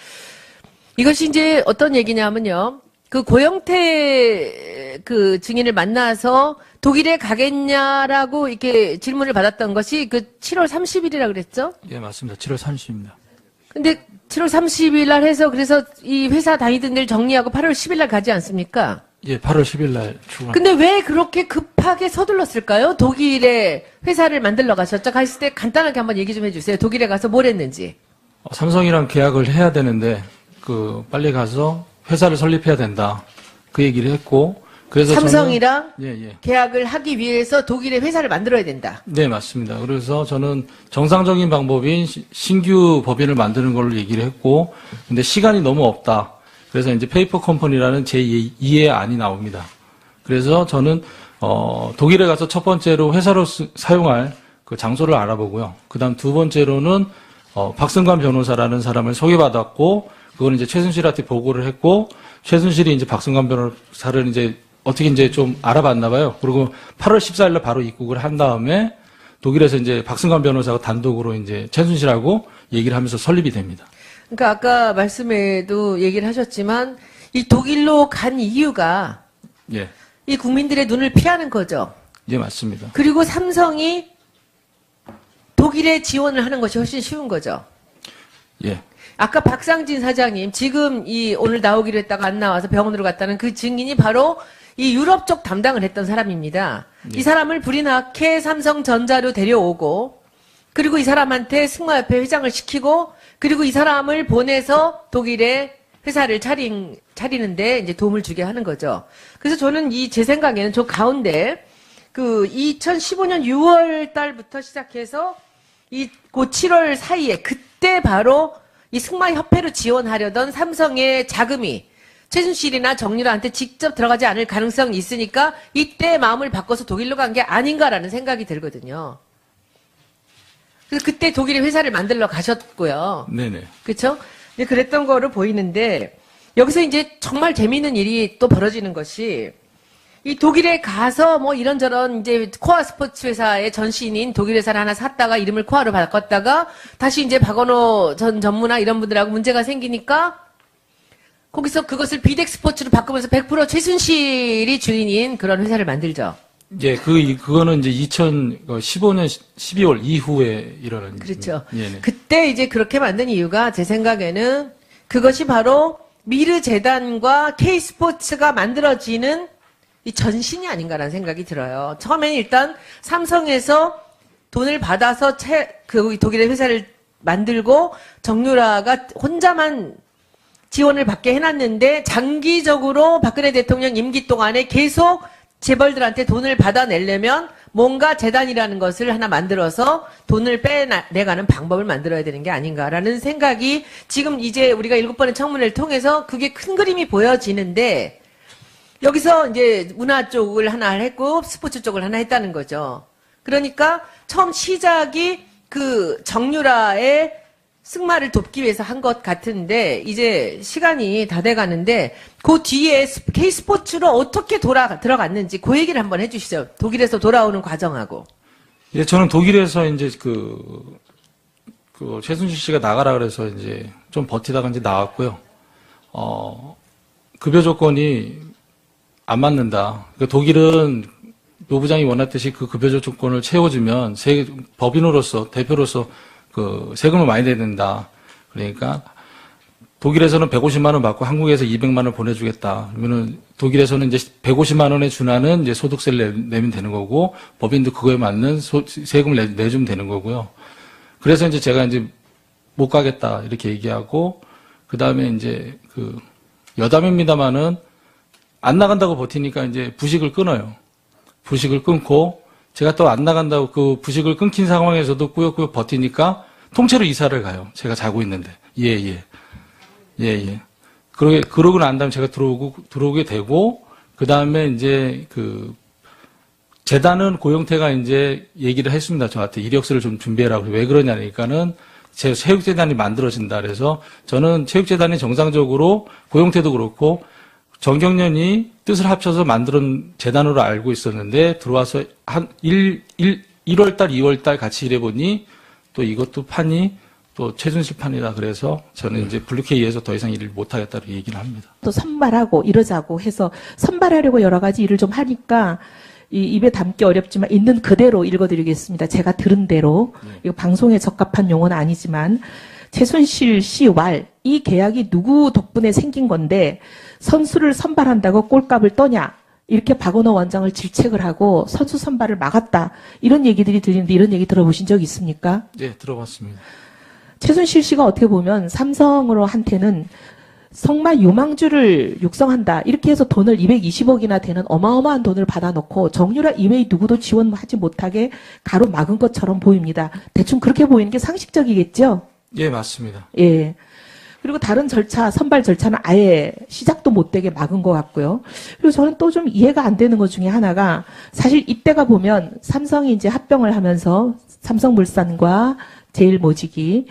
이것이 이제 어떤 얘기냐면요. 그 고영태 그 증인을 만나서 독일에 가겠냐라고 이렇게 질문을 받았던 것이 그 7월 30일이라 그랬죠? 예, 맞습니다. 7월 30일입니다. 근데 7월 30일 날 해서 그래서 이 회사 다니던 일 정리하고 8월 10일 날 가지 않습니까? 예, 8월 10일 날 출근. 근데 왜 그렇게 급하게 서둘렀을까요? 독일에 회사를 만들러 가셨죠? 갔을 때 간단하게 한번 얘기 좀 해주세요. 독일에 가서 뭘 했는지. 삼성이랑 계약을 해야 되는데 빨리 가서 회사를 설립해야 된다. 그 얘기를 했고, 그래서 삼성이랑 예. 계약을 하기 위해서 독일에 회사를 만들어야 된다. 네, 맞습니다. 그래서 저는 정상적인 방법인 신규 법인을 만드는 걸로 얘기를 했고, 근데 시간이 너무 없다. 그래서 이제 페이퍼 컴퍼니라는 제2의 안이 나옵니다. 그래서 저는 독일에 가서 첫 번째로 회사로 사용할 그 장소를 알아보고요. 그다음 두 번째로는 박승관 변호사라는 사람을 소개받았고, 그거는 이제 최순실한테 보고를 했고, 최순실이 이제 박승관 변호사를 이제 어떻게 이제 좀 알아봤나 봐요. 그리고 8월 14일 날 바로 입국을 한 다음에 독일에서 이제 박승관 변호사가 단독으로 이제 최순실하고 얘기를 하면서 설립이 됩니다. 그러니까 아까 말씀에도 얘기를 하셨지만 이 독일로 간 이유가 예. 이 국민들의 눈을 피하는 거죠. 예, 맞습니다. 그리고 삼성이 독일에 지원을 하는 것이 훨씬 쉬운 거죠. 예. 아까 박상진 사장님, 지금 오늘 나오기로 했다가 안 나와서 병원으로 갔다는 그 증인이 바로 이 유럽 쪽 담당을 했던 사람입니다. 예. 이 사람을 불이 나게 삼성전자로 데려오고, 그리고 이 사람한테 승마협회 회장을 시키고, 그리고 이 사람을 보내서 독일에 회사를 차리는데 이제 도움을 주게 하는 거죠. 그래서 저는 제 생각에는 저 가운데 그 2015년 6월 달부터 시작해서 그 7월 사이에 그때 바로 이 승마협회로 지원하려던 삼성의 자금이 최순실이나 정유라한테 직접 들어가지 않을 가능성이 있으니까 이때 마음을 바꿔서 독일로 간 게 아닌가라는 생각이 들거든요. 그래서 그때 독일에 회사를 만들러 가셨고요. 네네. 그렇죠? 그랬던 거로 보이는데 여기서 이제 정말 재미있는 일이 또 벌어지는 것이 이 독일에 가서 뭐 이런저런 이제 코아 스포츠 회사의 전신인 독일 회사를 하나 샀다가 이름을 코아로 바꿨다가 다시 이제 박원호 전 전무나 이런 분들하고 문제가 생기니까 거기서 그것을 비덱 스포츠로 바꾸면서 100% 최순실이 주인인 그런 회사를 만들죠. 예, 그거는 이제 2015년 12월 이후에 일어난 그렇죠. 일입니다. 그때 이제 그렇게 만든 이유가 제 생각에는 그것이 바로 미르 재단과 K 스포츠가 만들어지는 이 전신이 아닌가라는 생각이 들어요. 처음에는 일단 삼성에서 돈을 받아서 독일의 회사를 만들고 정유라가 혼자만 지원을 받게 해놨는데 장기적으로 박근혜 대통령 임기 동안에 계속 재벌들한테 돈을 받아내려면 뭔가 재단이라는 것을 하나 만들어서 돈을 빼내가는 방법을 만들어야 되는 게 아닌가라는 생각이 지금 이제 우리가 7번의 청문회를 통해서 그게 큰 그림이 보여지는데 여기서 이제 문화 쪽을 하나 했고 스포츠 쪽을 하나 했다는 거죠. 그러니까 처음 시작이 그 정유라의 승마를 돕기 위해서 한 것 같은데 이제 시간이 다 돼가는데 그 뒤에 K스포츠로 어떻게 들어갔는지 그 얘기를 한번 해주시죠. 독일에서 돌아오는 과정하고. 예, 저는 독일에서 이제 그 최순실 씨가 나가라 그래서 이제 좀 버티다가 이제 나왔고요. 급여 조건이 안 맞는다. 그러니까 독일은 노 부장이 원했듯이 그 급여 조건을 채워주면 법인으로서 대표로서 그 세금을 많이 내야 된다. 그러니까 독일에서는 150만 원 받고 한국에서 200만 원 보내주겠다. 그러면은 독일에서는 이제 150만 원에 준하는 이제 소득세를 내면 되는 거고 법인도 그거에 맞는 세금을 내주면 되는 거고요. 그래서 이제 제가 이제 못 가겠다 이렇게 얘기하고 그 다음에 이제 그 여담입니다만은 안 나간다고 버티니까 이제 부식을 끊어요. 부식을 끊고 제가 또 안 나간다고 그 부식을 끊긴 상황에서도 꾸역꾸역 버티니까 통째로 이사를 가요. 제가 자고 있는데. 예. 그러고 난 다음에 제가 들어오게 되고, 그 다음에 이제 재단은 고영태가 이제 얘기를 했습니다. 저한테 이력서를 좀 준비해라고. 왜 그러냐니까는 제 체육재단이 만들어진다. 그래서 저는 체육재단이 정상적으로 고영태도 그렇고 정경련이 뜻을 합쳐서 만든 재단으로 알고 있었는데 들어와서 한 1월달, 2월달 같이 일해보니 또 이것도 판이 또 최순실 판이다. 그래서 저는 이제 블루케이에서 더 이상 일을 못하겠다고 얘기를 합니다. 또 선발하고 이러자고 해서 선발하려고 여러 가지 일을 좀 하니까 입에 담기 어렵지만 있는 그대로 읽어드리겠습니다. 제가 들은 대로. 이거 방송에 적합한 용어는 아니지만 최순실 씨 이 계약이 누구 덕분에 생긴 건데 선수를 선발한다고 꼴값을 떠냐 이렇게 박원호 원장을 질책을 하고 선수 선발을 막았다 이런 얘기들이 들리는데 이런 얘기 들어보신 적 있습니까? 네, 들어봤습니다. 최순실 씨가 어떻게 보면 삼성으로한테는 성마 유망주를 육성한다 이렇게 해서 돈을 220억이나 되는 어마어마한 돈을 받아놓고 정유라 이외의 누구도 지원하지 못하게 가로막은 것처럼 보입니다. 대충 그렇게 보이는 게 상식적이겠죠? 예, 맞습니다. 예. 그리고 다른 절차, 선발 절차는 아예 시작도 못 되게 막은 것 같고요. 그리고 저는 또 좀 이해가 안 되는 것 중에 하나가 사실 이때가 보면 삼성이 이제 합병을 하면서 삼성물산과 제일모직이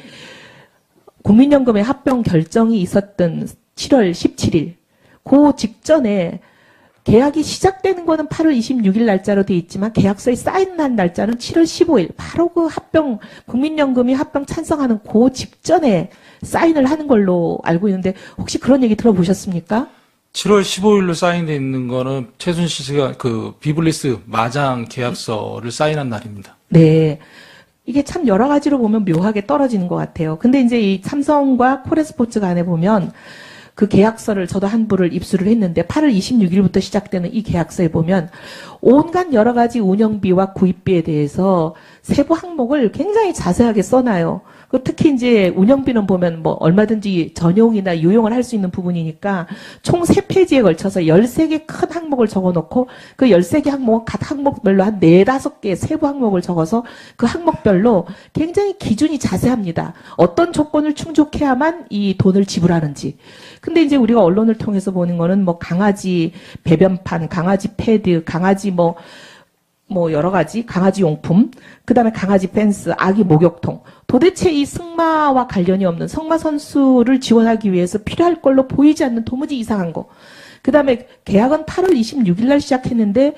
국민연금의 합병 결정이 있었던 7월 17일 그 직전에 계약이 시작되는 거는 8월 26일 날짜로 돼 있지만 계약서에 사인한 날짜는 7월 15일 바로 그 합병 국민연금이 합병 찬성하는 그 직전에 사인을 하는 걸로 알고 있는데 혹시 그런 얘기 들어보셨습니까? 7월 15일로 사인돼 있는 거는 최순실 씨가 그 비블리스 마장 계약서를 사인한 날입니다. 네. 이게 참 여러 가지로 보면 묘하게 떨어지는 것 같아요. 근데 이제 이 삼성과 코레스포츠 간에 보면 그 계약서를 저도 한 부를 입수를 했는데 8월 26일부터 시작되는 이 계약서에 보면 온갖 여러 가지 운영비와 구입비에 대해서 세부 항목을 굉장히 자세하게 써놔요. 특히 이제 운영비는 보면 뭐 얼마든지 전용이나 유용을 할 수 있는 부분이니까 총 3페이지에 걸쳐서 13개 큰 항목을 적어놓고 그 13개 항목은 각 항목별로 한 4, 5개 세부 항목을 적어서 그 항목별로 굉장히 기준이 자세합니다. 어떤 조건을 충족해야만 이 돈을 지불하는지. 근데 이제 우리가 언론을 통해서 보는 거는 뭐 강아지 배변판, 강아지 패드, 강아지 뭐 여러 가지 강아지 용품, 그 다음에 강아지 펜스, 아기 목욕통. 도대체 이 승마와 관련이 없는 성마 선수를 지원하기 위해서 필요할 걸로 보이지 않는 도무지 이상한 거. 그 다음에 계약은 8월 26일 날 시작했는데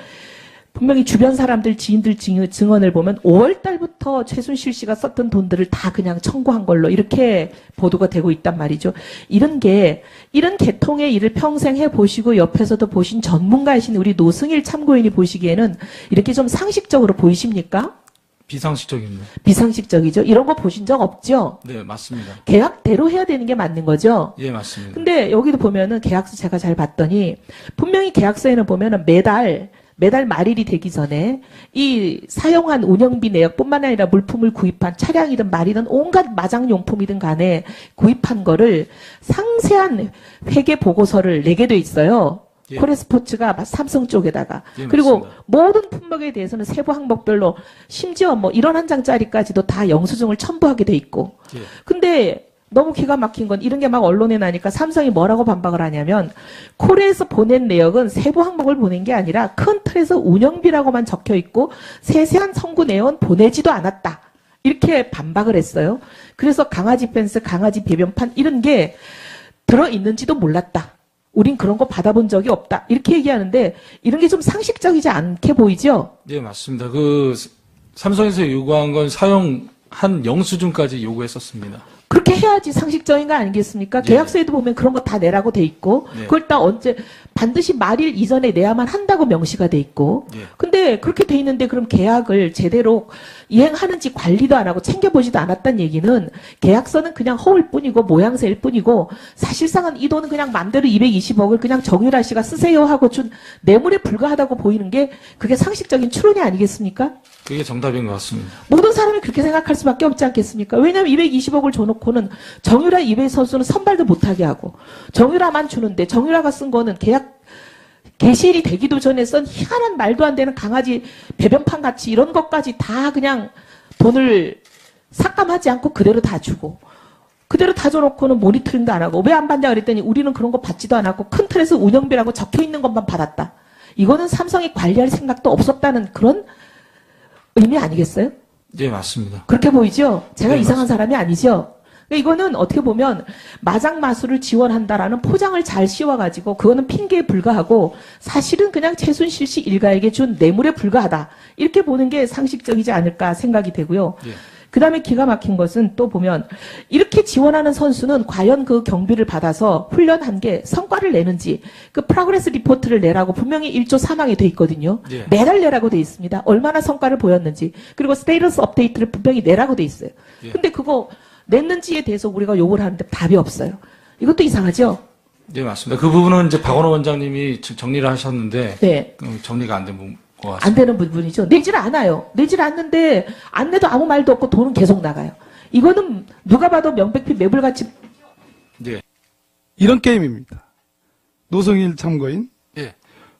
분명히 주변 사람들, 지인들 증언을 보면 5월 달부터 최순실 씨가 썼던 돈들을 다 그냥 청구한 걸로 이렇게 보도가 되고 있단 말이죠. 이런 계통의 일을 평생 해보시고 옆에서도 보신 전문가이신 우리 노승일 참고인이 보시기에는 이렇게 좀 상식적으로 보이십니까? 비상식적입니다. 비상식적이죠. 이런 거 보신 적 없죠? 네, 맞습니다. 계약대로 해야 되는 게 맞는 거죠? 예, 맞습니다. 근데 여기도 보면은 계약서 제가 잘 봤더니 분명히 계약서에는 보면은 매달 말일이 되기 전에 이 사용한 운영비 내역뿐만 아니라 물품을 구입한 차량이든 말이든 온갖 마장용품이든 간에 구입한 거를 상세한 회계 보고서를 내게 돼 있어요. 예. 코레스포츠가 삼성 쪽에다가. 예, 그리고 맞습니다. 모든 품목에 대해서는 세부 항목별로 심지어 뭐 이런 한 장짜리까지도 다 영수증을 첨부하게 돼 있고. 예. 근데 너무 기가 막힌 건 이런 게 막 언론에 나니까 삼성이 뭐라고 반박을 하냐면 콜에서 보낸 내역은 세부 항목을 보낸 게 아니라 큰 틀에서 운영비라고만 적혀 있고 세세한 청구 내역은 보내지도 않았다. 이렇게 반박을 했어요. 그래서 강아지 펜스, 강아지 배변판 이런 게 들어있는지도 몰랐다. 우린 그런 거 받아본 적이 없다. 이렇게 얘기하는데 이런 게 좀 상식적이지 않게 보이죠? 네, 맞습니다. 삼성에서 요구한 건 사용한 영수증까지 요구했었습니다. 그렇게 해야지 상식적인 거 아니겠습니까? 예. 계약서에도 보면 그런 거 다 내라고 돼 있고, 예. 그걸 다 반드시 말일 이전에 내야만 한다고 명시가 돼 있고, 예. 근데 그렇게 돼 있는데 그럼 계약을 제대로 이행하는지 관리도 안 하고 챙겨보지도 않았다는 얘기는 계약서는 그냥 허울 뿐이고 모양새일 뿐이고, 사실상은 이 돈은 그냥 맘대로 220억을 그냥 정유라 씨가 쓰세요 하고 준 뇌물에 불과하다고 보이는 게 그게 상식적인 추론이 아니겠습니까? 그게 정답인 것 같습니다. 모든 사람이 그렇게 생각할 수밖에 없지 않겠습니까? 왜냐하면 220억을 줘놓고는 정유라 이외의 선수는 선발도 못하게 하고 정유라만 주는데 정유라가 쓴 거는 계약 개시일이 되기도 전에 쓴 희한한 말도 안 되는 강아지 배변판 같이 이런 것까지 다 그냥 돈을 삭감하지 않고 그대로 다 주고 그대로 다 줘놓고는 모니터링도 안 하고 왜 안 받냐 그랬더니 우리는 그런 거 받지도 않았고 큰 틀에서 운영비라고 적혀 있는 것만 받았다. 이거는 삼성이 관리할 생각도 없었다는 그런 의미 아니겠어요? 네, 맞습니다. 그렇게 보이죠? 제가 네, 이상한 사람이 아니죠? 그러니까 이거는 어떻게 보면 마장 마술을 지원한다라는 포장을 잘 씌워가지고 그거는 핑계에 불과하고 사실은 그냥 최순실 씨 일가에게 준 뇌물에 불과하다. 이렇게 보는 게 상식적이지 않을까 생각이 되고요. 예. 그 다음에 기가 막힌 것은 또 보면 이렇게 지원하는 선수는 과연 그 경비를 받아서 훈련한 게 성과를 내는지 그 프로그레스 리포트를 내라고 분명히 1조 3항에 돼 있거든요. 예. 매달 내라고 돼 있습니다. 얼마나 성과를 보였는지 그리고 스테이터스 업데이트를 분명히 내라고 돼 있어요. 예. 근데 그거 냈는지에 대해서 우리가 요구를 하는데 답이 없어요. 이것도 이상하죠? 네, 맞습니다. 그 부분은 이제 박원호 원장님이 정리를 하셨는데 네. 정리가 안 된 것 같습니다. 안 되는 부분이죠. 내질 않아요. 내질 않는데 안 내도 아무 말도 없고 돈은 계속 나가요. 이거는 누가 봐도 명백히 매불같이 네. 이런 게임입니다. 노성일 참고인. 예.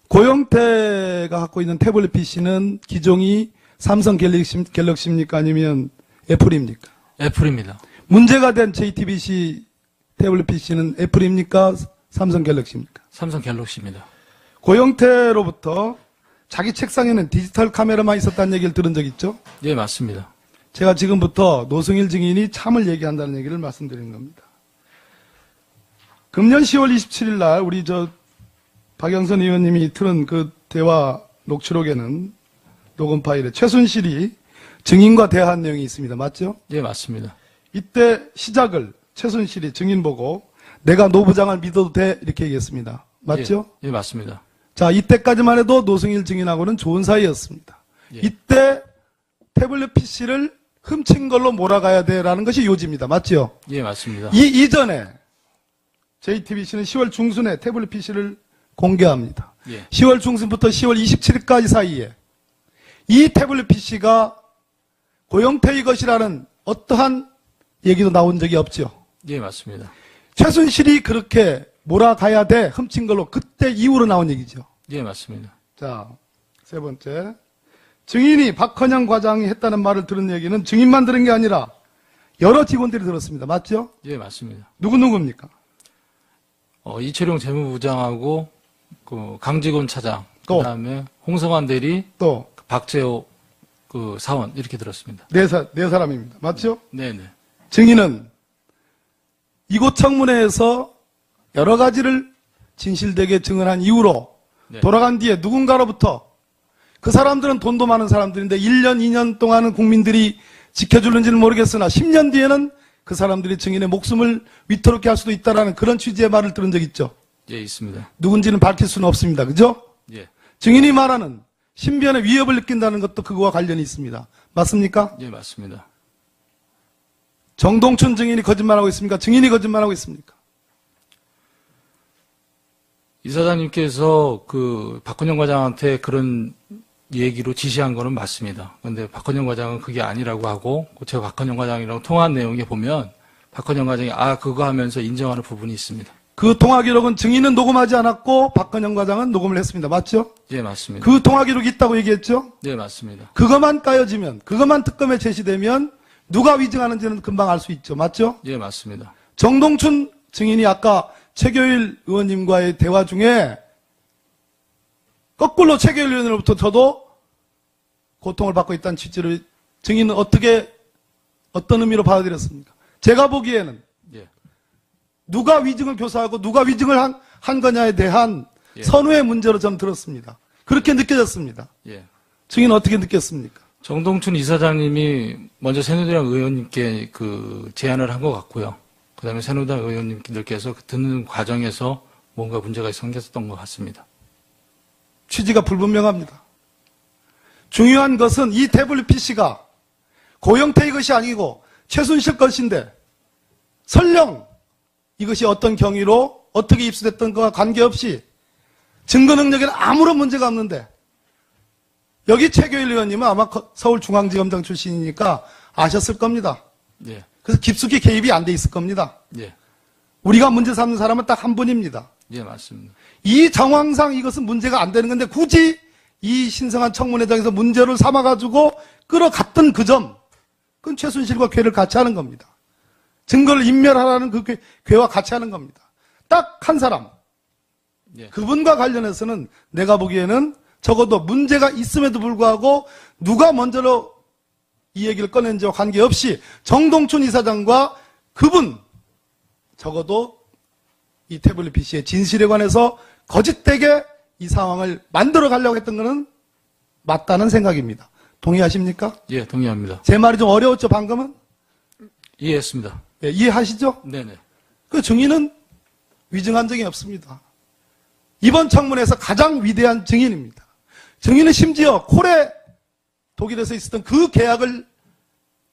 고영태가 갖고 있는 태블릿 PC는 기종이 삼성 갤럭시입니까? 아니면 애플입니까? 애플입니다. 문제가 된 JTBC 태블릿 PC는 애플입니까? 삼성 갤럭시입니까? 삼성 갤럭시입니다. 고영태로부터 자기 책상에는 디지털 카메라만 있었다는 얘기를 들은 적 있죠? 네, 맞습니다. 제가 지금부터 노성일 증인이 참을 얘기한다는 얘기를 말씀드리는 겁니다. 금년 10월 27일 날 우리 박영선 의원님이 틀은 그 대화 녹취록에는 녹음 파일에 최순실이 증인과 대화한 내용이 있습니다. 맞죠? 네, 맞습니다. 이때 시작을 최순실이 증인 보고 내가 노 부장을 믿어도 돼 이렇게 얘기했습니다. 맞죠? 예, 맞습니다. 자, 이때까지만 해도 노승일 증인하고는 좋은 사이였습니다. 예. 이때 태블릿 PC를 훔친 걸로 몰아가야 돼라는 것이 요지입니다. 맞죠? 예, 맞습니다. 이 이전에 JTBC는 10월 중순에 태블릿 PC를 공개합니다. 예. 10월 중순부터 10월 27일까지 사이에 이 태블릿 PC가 고영태의 것이라는 어떠한 얘기도 나온 적이 없죠. 예, 맞습니다. 최순실이 그렇게 몰아가야 돼 훔친 걸로 그때 이후로 나온 얘기죠. 예, 맞습니다. 자, 세 번째. 증인이 박헌영 과장이 했다는 말을 들은 얘기는 증인만 들은 게 아니라 여러 직원들이 들었습니다. 맞죠? 예, 맞습니다. 누구입니까? 이철용 재무부장하고 그 강직원 차장, 또. 그다음에 홍성환 대리, 또 박재호 그 사원 이렇게 들었습니다. 네 사람입니다. 맞죠? 네, 네. 증인은 이곳 청문회에서 여러 가지를 진실되게 증언한 이후로 네. 돌아간 뒤에 누군가로부터 그 사람들은 돈도 많은 사람들인데 1년, 2년 동안은 국민들이 지켜줄는지는 모르겠으나 10년 뒤에는 그 사람들이 증인의 목숨을 위태롭게 할 수도 있다라는 그런 취지의 말을 들은 적 있죠. 예, 있습니다. 누군지는 밝힐 수는 없습니다. 그죠? 예. 증인이 말하는 신변에 위협을 느낀다는 것도 그거와 관련이 있습니다. 맞습니까? 예, 맞습니다. 정동춘 증인이 거짓말하고 있습니까? 증인이 거짓말하고 있습니까? 이사장님께서 그 박헌영 과장한테 그런 얘기로 지시한 거는 맞습니다. 그런데 박헌영 과장은 그게 아니라고 하고 제가 박헌영 과장이랑 통화한 내용에 보면 박헌영 과장이 그거 하면서 인정하는 부분이 있습니다. 그 통화 기록은 증인은 녹음하지 않았고 박헌영 과장은 녹음을 했습니다. 맞죠? 예, 맞습니다. 그 통화 기록이 있다고 얘기했죠? 네, 맞습니다. 그것만 까여지면, 그것만 특검에 제시되면 누가 위증하는지는 금방 알 수 있죠. 맞죠? 예, 맞습니다. 정동춘 증인이 아까 최교일 의원님과의 대화 중에 거꾸로 최교일 의원으로부터 저도 고통을 받고 있다는 취지를 증인은 어떤 의미로 받아들였습니까? 제가 보기에는 예. 누가 위증을 교사하고 누가 위증을 한 거냐에 대한 예. 선후의 문제로 저는 들었습니다. 그렇게 느껴졌습니다. 예. 증인은 어떻게 느꼈습니까? 정동춘 이사장님이 먼저 새누리당 의원님께 그 제안을 한 것 같고요. 그 다음에 새누리당 의원님들께서 듣는 과정에서 뭔가 문제가 생겼던 것 같습니다. 취지가 불분명합니다. 중요한 것은 이 태블릿 PC가 고영태의 것이 아니고 최순실 것인데 설령 이것이 어떤 경위로 어떻게 입수됐던 것과 관계없이 증거 능력에는 아무런 문제가 없는데 여기 최교일 의원님은 아마 서울중앙지검장 출신이니까 아셨을 겁니다. 예. 그래서 깊숙이 개입이 안 돼 있을 겁니다. 예. 우리가 문제 삼는 사람은 딱 한 분입니다. 예, 맞습니다. 이 정황상 이것은 문제가 안 되는 건데 굳이 이 신성한 청문회장에서 문제를 삼아가지고 끌어갔던 그 점, 그건 최순실과 괴를 같이 하는 겁니다. 증거를 인멸하라는 그 괴와 같이 하는 겁니다. 딱 한 사람. 예. 그분과 관련해서는 내가 보기에는 적어도 문제가 있음에도 불구하고 누가 먼저로 이 얘기를 꺼낸지와 관계없이 정동춘 이사장과 그분 적어도 이 태블릿 PC의 진실에 관해서 거짓되게 이 상황을 만들어 가려고 했던 것은 맞다는 생각입니다. 동의하십니까? 예, 동의합니다. 제 말이 좀 어려웠죠, 방금은? 이해했습니다. 예, 이해하시죠? 네네. 그 증인은 위증한 적이 없습니다. 이번 청문회에서 가장 위대한 증인입니다. 증인은 심지어 콜에 독일에서 있었던 그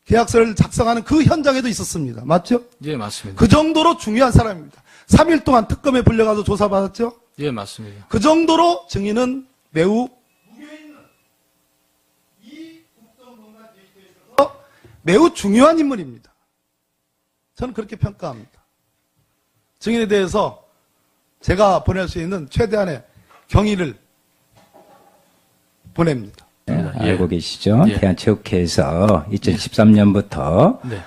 계약서를 작성하는 그 현장에도 있었습니다. 맞죠? 예, 맞습니다. 그 정도로 중요한 사람입니다. 3일 동안 특검에 불려가서 조사받았죠? 예, 맞습니다. 그 정도로 증인은 매우 매우 중요한 인물입니다. 저는 그렇게 평가합니다. 증인에 대해서 제가 보낼 수 있는 최대한의 경의를 보냅니다. 네, 알고 계시죠? 예. 대한체육회에서 2013년부터 네.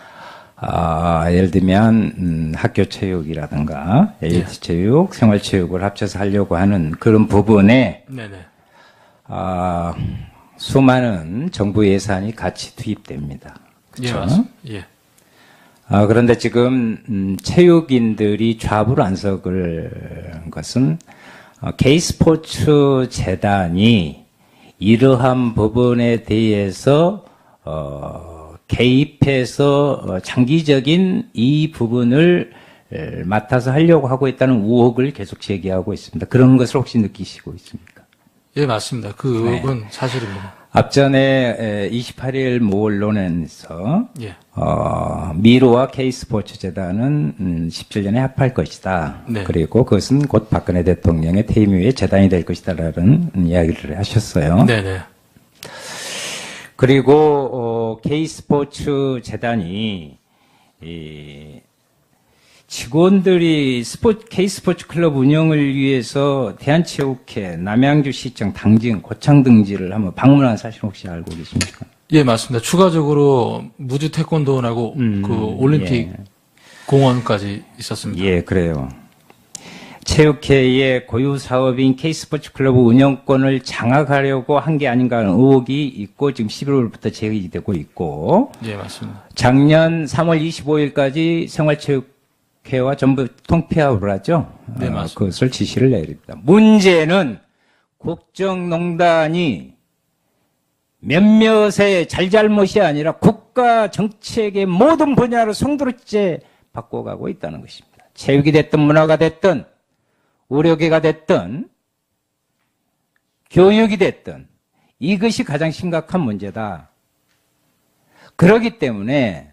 예를 들면 학교 체육이라든가 AT 체육, 생활체육을 합쳐서 하려고 하는 그런 부분에 네네. 수많은 정부 예산이 같이 투입됩니다. 예, 그렇죠? 맞습니다. 예. 그런데 지금 체육인들이 좌불 안석을 것은 K스포츠 재단이 이러한 부분에 대해서 개입해서 장기적인 이 부분을 맡아서 하려고 하고 있다는 의혹을 계속 제기하고 있습니다. 그런 것을 혹시 느끼시고 있습니까? 예, 맞습니다. 그 네. 의혹은 사실입니다. 앞전에 28일 모 언론에서 예. 미로와 K스포츠 재단은 17년에 합할 것이다. 네. 그리고 그것은 곧 박근혜 대통령의 퇴임 후에 재단이 될 것이다라는 이야기를 하셨어요. 네네. 그리고 K스포츠 재단이 직원들이 K스포츠 클럽 운영을 위해서 대한체육회, 남양주시청 당진, 고창 등지를 한번 방문한 사실 혹시 알고 계십니까? 예, 맞습니다. 추가적으로 무주 태권도원하고 그 올림픽 예. 공원까지 있었습니다. 예, 그래요. 체육회의 고유 사업인 K스포츠 클럽 운영권을 장악하려고 한 게 아닌가 하는 의혹이 있고 지금 11월부터 제기되고 있고 예, 맞습니다. 작년 3월 25일까지 생활체육회와 전부 통폐합을 하죠. 네, 맞습니다. 그것을 지시를 내립니다. 문제는 국정농단이 몇몇의 잘잘못이 아니라 국가 정책의 모든 분야로 송두리째 바꿔가고 있다는 것입니다. 체육이 됐든 문화가 됐든 의료계가 됐든 교육이 됐든 이것이 가장 심각한 문제다. 그렇기 때문에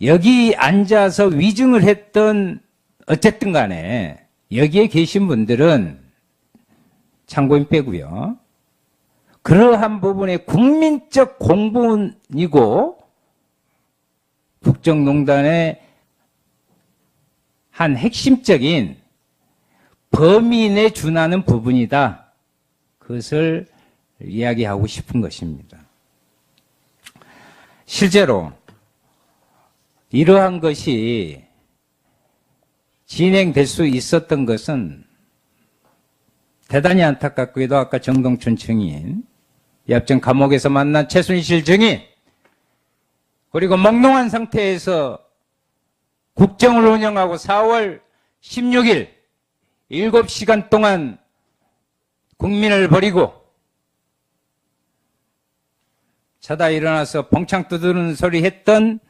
여기 앉아서 위증을 했던 어쨌든 간에 여기에 계신 분들은 참고인 빼고요. 그러한 부분의 국민적 공분이고 국정농단의 한 핵심적인 범인에 준하는 부분이다. 그것을 이야기하고 싶은 것입니다. 실제로 이러한 것이 진행될 수 있었던 것은 대단히 안타깝게도 아까 정동춘 증인, yap정 감옥에서 만난 최순실 증인, 그리고 몽롱한 상태에서 국정을 운영하고 4월 16일 7시간 동안 국민을 버리고 자다 일어나서 봉창 두드리는 소리 했던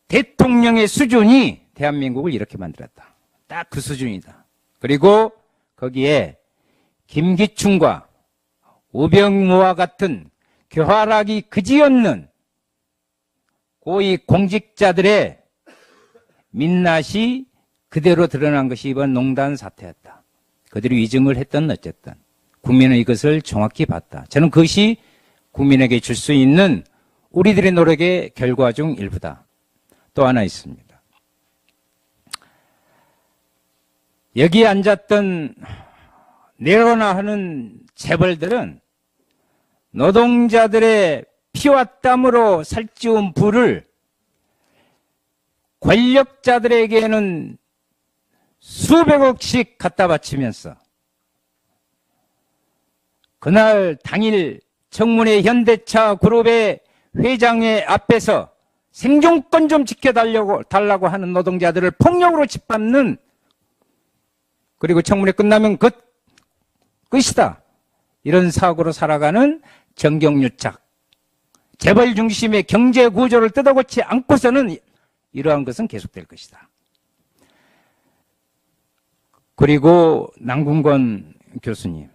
대통령의 수준이 대한민국을 이렇게 만들었다. 딱 그 수준이다. 그리고 거기에 김기춘과 우병우와 같은 교활하기 그지없는 고위 공직자들의 민낯이 그대로 드러난 것이 이번 농단 사태였다. 그들이 위증을 했던 어쨌든 국민은 이것을 정확히 봤다. 저는 그것이 국민에게 줄 수 있는 우리들의 노력의 결과 중 일부다. 또 하나 있습니다. 여기 앉았던 내로나 하는 재벌들은 노동자들의 피와 땀으로 살찌운 부를 권력자들에게는 수백억씩 갖다 바치면서 그날 당일 청문회 현대차 그룹의 회장의 앞에서 생존권 좀 지켜달라고 하는 노동자들을 폭력으로 짓밟는, 그리고 청문회 끝나면 끝이다, 이런 사고로 살아가는 정경유착, 재벌 중심의 경제 구조를 뜯어고치 않고서는 이러한 것은 계속될 것이다. 그리고 남궁건 교수님,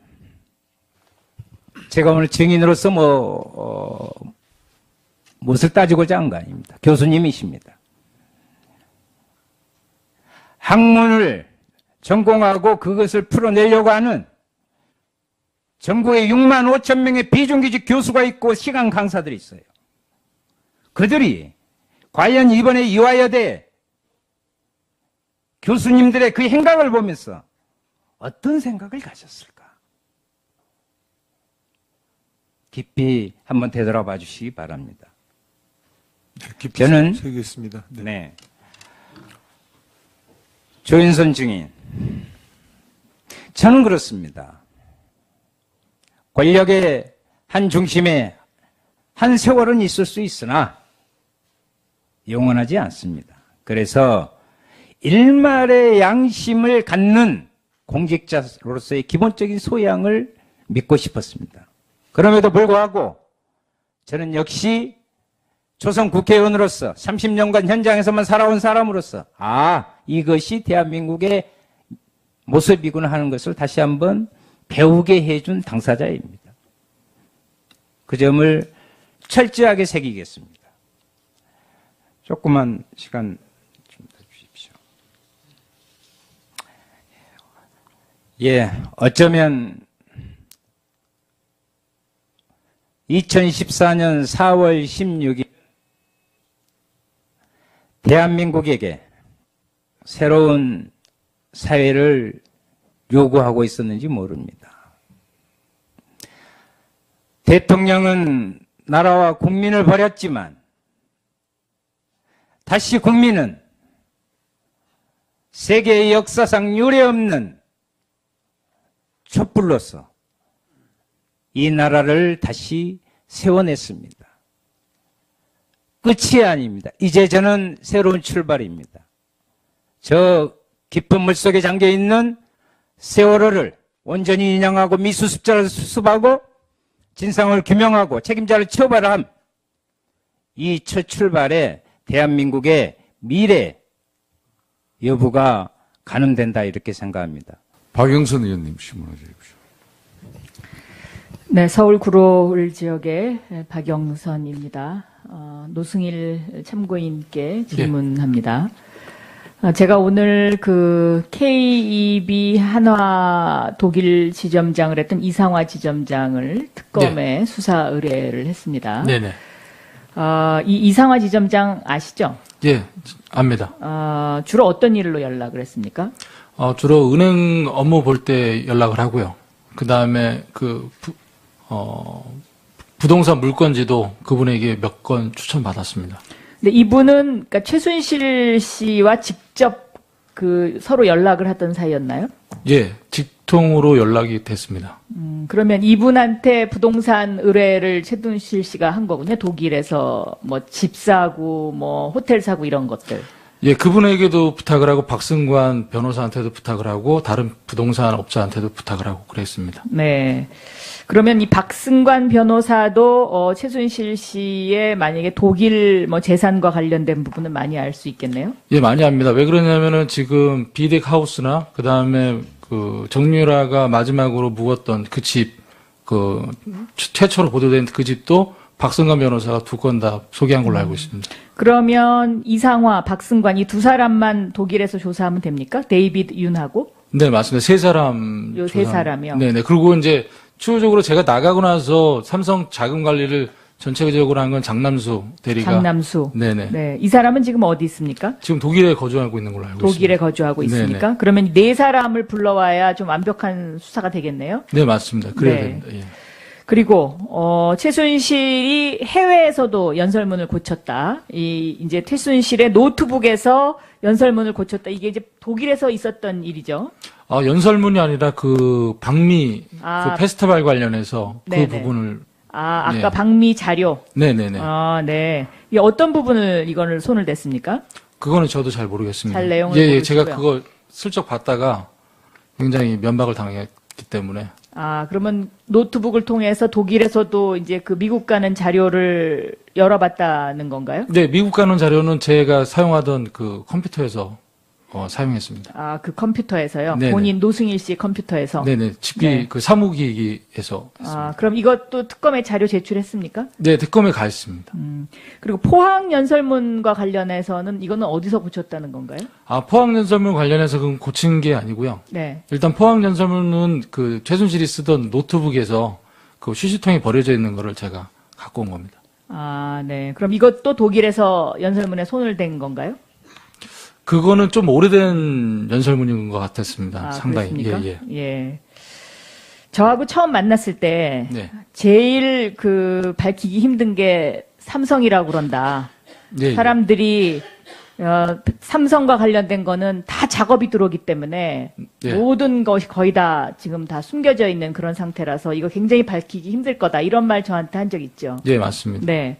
제가 오늘 증인으로서 무엇을 따지고자 한 거 아닙니다. 교수님이십니다. 학문을 전공하고 그것을 풀어내려고 하는 전국에 6만 5천 명의 비정규직 교수가 있고 시간 강사들이 있어요. 그들이 과연 이번에 이화여대 교수님들의 그 행각을 보면서 어떤 생각을 가졌을까? 깊이 한번 되돌아봐 주시기 바랍니다. 깊이 저는 새기겠습니다. 네. 조윤선 증인, 저는 그렇습니다. 권력의 한 중심에 한 세월은 있을 수 있으나 영원하지 않습니다. 그래서 일말의 양심을 갖는 공직자로서의 기본적인 소양을 믿고 싶었습니다. 그럼에도 불구하고 저는 역시 조선 국회의원으로서 30년간 현장에서만 살아온 사람으로서 이것이 대한민국의 모습이구나 하는 것을 다시 한번 배우게 해준 당사자입니다. 그 점을 철저하게 새기겠습니다. 조그만 시간 좀 더 주십시오. 어쩌면 2014년 4월 16일 대한민국에게 새로운 사회를 요구하고 있었는지 모릅니다. 대통령은 나라와 국민을 버렸지만 다시 국민은 세계의 역사상 유례없는 촛불로서 이 나라를 다시 세워냈습니다. 끝이 아닙니다. 이제 저는 새로운 출발입니다. 저 깊은 물속에 잠겨있는 세월호를 온전히 인양하고 미수습자를 수습하고 진상을 규명하고 책임자를 처벌함, 이 첫 출발에 대한민국의 미래 여부가 가늠된다, 이렇게 생각합니다. 박영선 의원님 질문해 주십시오. 네, 서울 구로을 지역의 박영선입니다. 노승일 참고인께 질문합니다. 제가 오늘 그 KEB 한화 독일 지점장을 했던 이상화 지점장을 특검에 수사 의뢰를 했습니다. 네네. 이 이상화 지점장 아시죠? 예, 압니다. 주로 어떤 일로 연락을 했습니까? 주로 은행 업무 볼 때 연락을 하고요. 그 다음에 부동산 물건지도 그분에게 몇 건 추천받았습니다. 근데 이분은 그러니까 최순실 씨와 직접 그 서로 연락을 하던 사이였나요? 예, 직통으로 연락이 됐습니다. 그러면 이분한테 부동산 의뢰를 최순실 씨가 한 거군요. 독일에서 뭐 집 사고, 뭐 호텔 사고 이런 것들. 예, 그분에게도 부탁을 하고 박승관 변호사한테도 부탁을 하고 다른 부동산 업자한테도 부탁을 하고 그랬습니다. 네. 그러면 이 박승관 변호사도 최순실 씨의 만약에 독일 뭐 재산과 관련된 부분은 많이 알 수 있겠네요. 예, 많이 압니다. 왜 그러냐면은 지금 비덱 하우스나 그 다음에 그 정유라가 마지막으로 묵었던 그 집, 그 최초로 보도된 그 집도 박승관 변호사가 2건 다 소개한 걸로 알고 있습니다. 그러면 이상화, 박승관 이 두 사람만 독일에서 조사하면 됩니까? 데이비드 윤하고? 네, 맞습니다. 3사람. 요 3사람이요? 네네. 그리고 이제 추후적으로 제가 나가고 나서 삼성 자금 관리를 전체적으로 한 건 장남수 대리가. 장남수. 네네. 네. 이 사람은 지금 어디 있습니까? 지금 독일에 거주하고 있는 걸로 알고 있습니다. 독일에 거주하고 있으니까? 네네. 그러면 4사람을 불러와야 좀 완벽한 수사가 되겠네요? 네, 맞습니다. 그래야 네. 됩니다. 예. 그리고 최순실이 해외에서도 연설문을 고쳤다. 이제 최순실의 노트북에서 연설문을 고쳤다. 이게 이제 독일에서 있었던 일이죠. 연설문이 아니라 그 방미 그 페스티벌 관련해서 네네. 그 부분을. 아까 네. 방미 자료. 네네네. 네. 이 어떤 부분을 이거를 손을 댔습니까? 그거는 저도 잘 모르겠습니다. 잘 내용을 예, 모르시고요. 제가 그거 슬쩍 봤다가 굉장히 면박을 당했기 때문에. 그러면 노트북을 통해서 독일에서도 이제 그 미국 가는 자료를 열어봤다는 건가요? 네, 미국 가는 자료는 제가 사용하던 그 컴퓨터에서 사용했습니다. 그 컴퓨터에서요? 네네. 본인 노승일 씨 컴퓨터에서? 네네. 집기 네. 그 사무기기에서 했습니다. 그럼 이것도 특검에 자료 제출했습니까? 네, 특검에 가 있습니다. 그리고 포항 연설문과 관련해서는 이거는 어디서 고쳤다는 건가요? 포항 연설문 관련해서 그건 고친 게 아니고요. 네. 일단 포항 연설문은 그 최순실이 쓰던 노트북에서 그 휴지통에 버려져 있는 거를 제가 갖고 온 겁니다. 네. 그럼 이것도 독일에서 연설문에 손을 댄 건가요? 그거는 좀 오래된 연설문인 것 같았습니다. 상당히. 그렇습니까? 예. 저하고 처음 만났을 때 네. 제일 그 밝히기 힘든 게 삼성이라고 그런다. 네. 사람들이 삼성과 관련된 거는 다 작업이 들어오기 때문에 네. 모든 것이 거의 다 지금 다 숨겨져 있는 그런 상태라서 이거 굉장히 밝히기 힘들 거다. 이런 말 저한테 한 적 있죠. 네, 맞습니다. 네.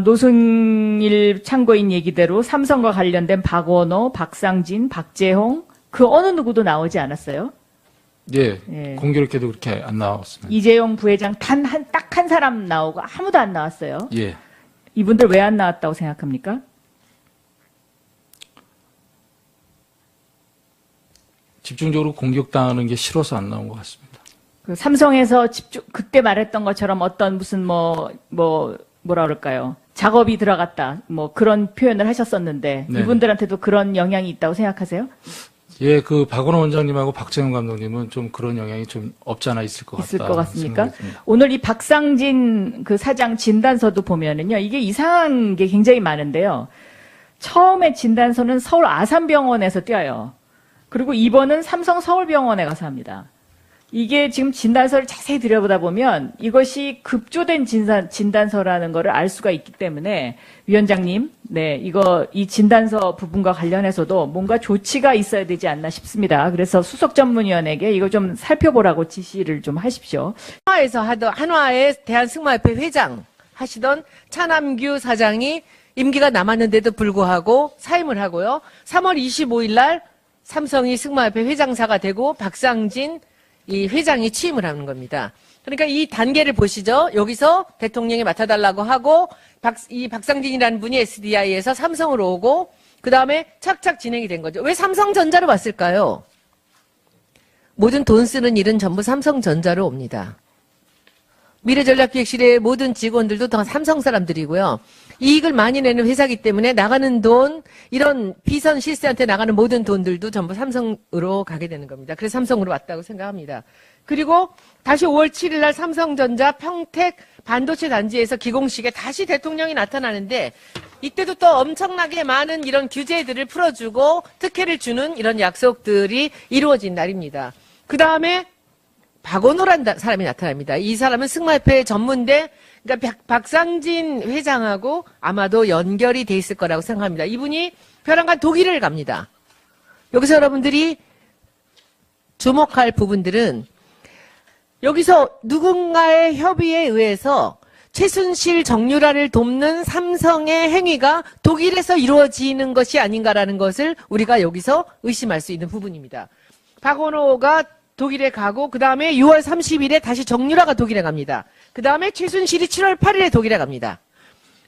노승일 참고인 얘기대로 삼성과 관련된 박원호, 박상진, 박재홍 그 어느 누구도 나오지 않았어요. 예, 예. 공교롭게도 그렇게 안 나왔습니다. 이재용 부회장 딱 한 사람 나오고 아무도 안 나왔어요. 예. 이분들 왜 안 나왔다고 생각합니까? 집중적으로 공격당하는 게 싫어서 안 나온 것 같습니다. 그 삼성에서 그때 말했던 것처럼 어떤 무슨 뭐라 그럴까요? 작업이 들어갔다. 뭐 그런 표현을 하셨었는데 네. 이분들한테도 그런 영향이 있다고 생각하세요? 예, 그 박원호 원장님하고 박재홍 감독님은 좀 그런 영향이 좀 없지 않아 있을 것 같다. 있을 것 같습니까? 생각이 듭니다. 오늘 이 박상진 그 사장 진단서도 보면은요, 이게 이상한 게 굉장히 많은데요. 처음에 진단서는 서울 아산병원에서 떼어요. 그리고 2번은 삼성 서울병원에 가서 합니다. 이게 지금 진단서를 자세히 들여보다 보면 이것이 급조된 진단서라는 거를 알 수가 있기 때문에 위원장님, 네, 이 진단서 부분과 관련해서도 뭔가 조치가 있어야 되지 않나 싶습니다. 그래서 수석전문위원에게 이거 좀 살펴보라고 지시를 좀 하십시오. 한화의 대한승마협회 회장 하시던 차남규 사장이 임기가 남았는데도 불구하고 사임을 하고요. 3월 25일 날 삼성이 승마협회 회장사가 되고 박상진 이 회장이 취임을 하는 겁니다. 그러니까 이 단계를 보시죠. 여기서 대통령이 맡아달라고 하고 이 박상진이라는 분이 SDI에서 삼성으로 오고 그 다음에 착착 진행이 된 거죠. 왜 삼성전자로 왔을까요? 모든 돈 쓰는 일은 전부 삼성전자로 옵니다. 미래전략기획실의 모든 직원들도 다 삼성 사람들이고요. 이익을 많이 내는 회사이기 때문에 나가는 돈, 이런 비선 실세한테 나가는 모든 돈들도 전부 삼성으로 가게 되는 겁니다. 그래서 삼성으로 왔다고 생각합니다. 그리고 다시 5월 7일 날 삼성전자 평택 반도체 단지에서 기공식에 다시 대통령이 나타나는데 이때도 또 엄청나게 많은 이런 규제들을 풀어주고 특혜를 주는 이런 약속들이 이루어진 날입니다. 그 다음에 박원호라는 사람이 나타납니다. 이 사람은 승마협회 전문대, 그러니까 박상진 회장하고 아마도 연결이 돼 있을 거라고 생각합니다. 이분이 벼랑간 독일을 갑니다. 여기서 여러분들이 주목할 부분들은 여기서 누군가의 협의에 의해서 최순실 정유라를 돕는 삼성의 행위가 독일에서 이루어지는 것이 아닌가라는 것을 우리가 여기서 의심할 수 있는 부분입니다. 박원호가 독일에 가고 그 다음에 6월 30일에 다시 정유라가 독일에 갑니다. 그 다음에 최순실이 7월 8일에 독일에 갑니다.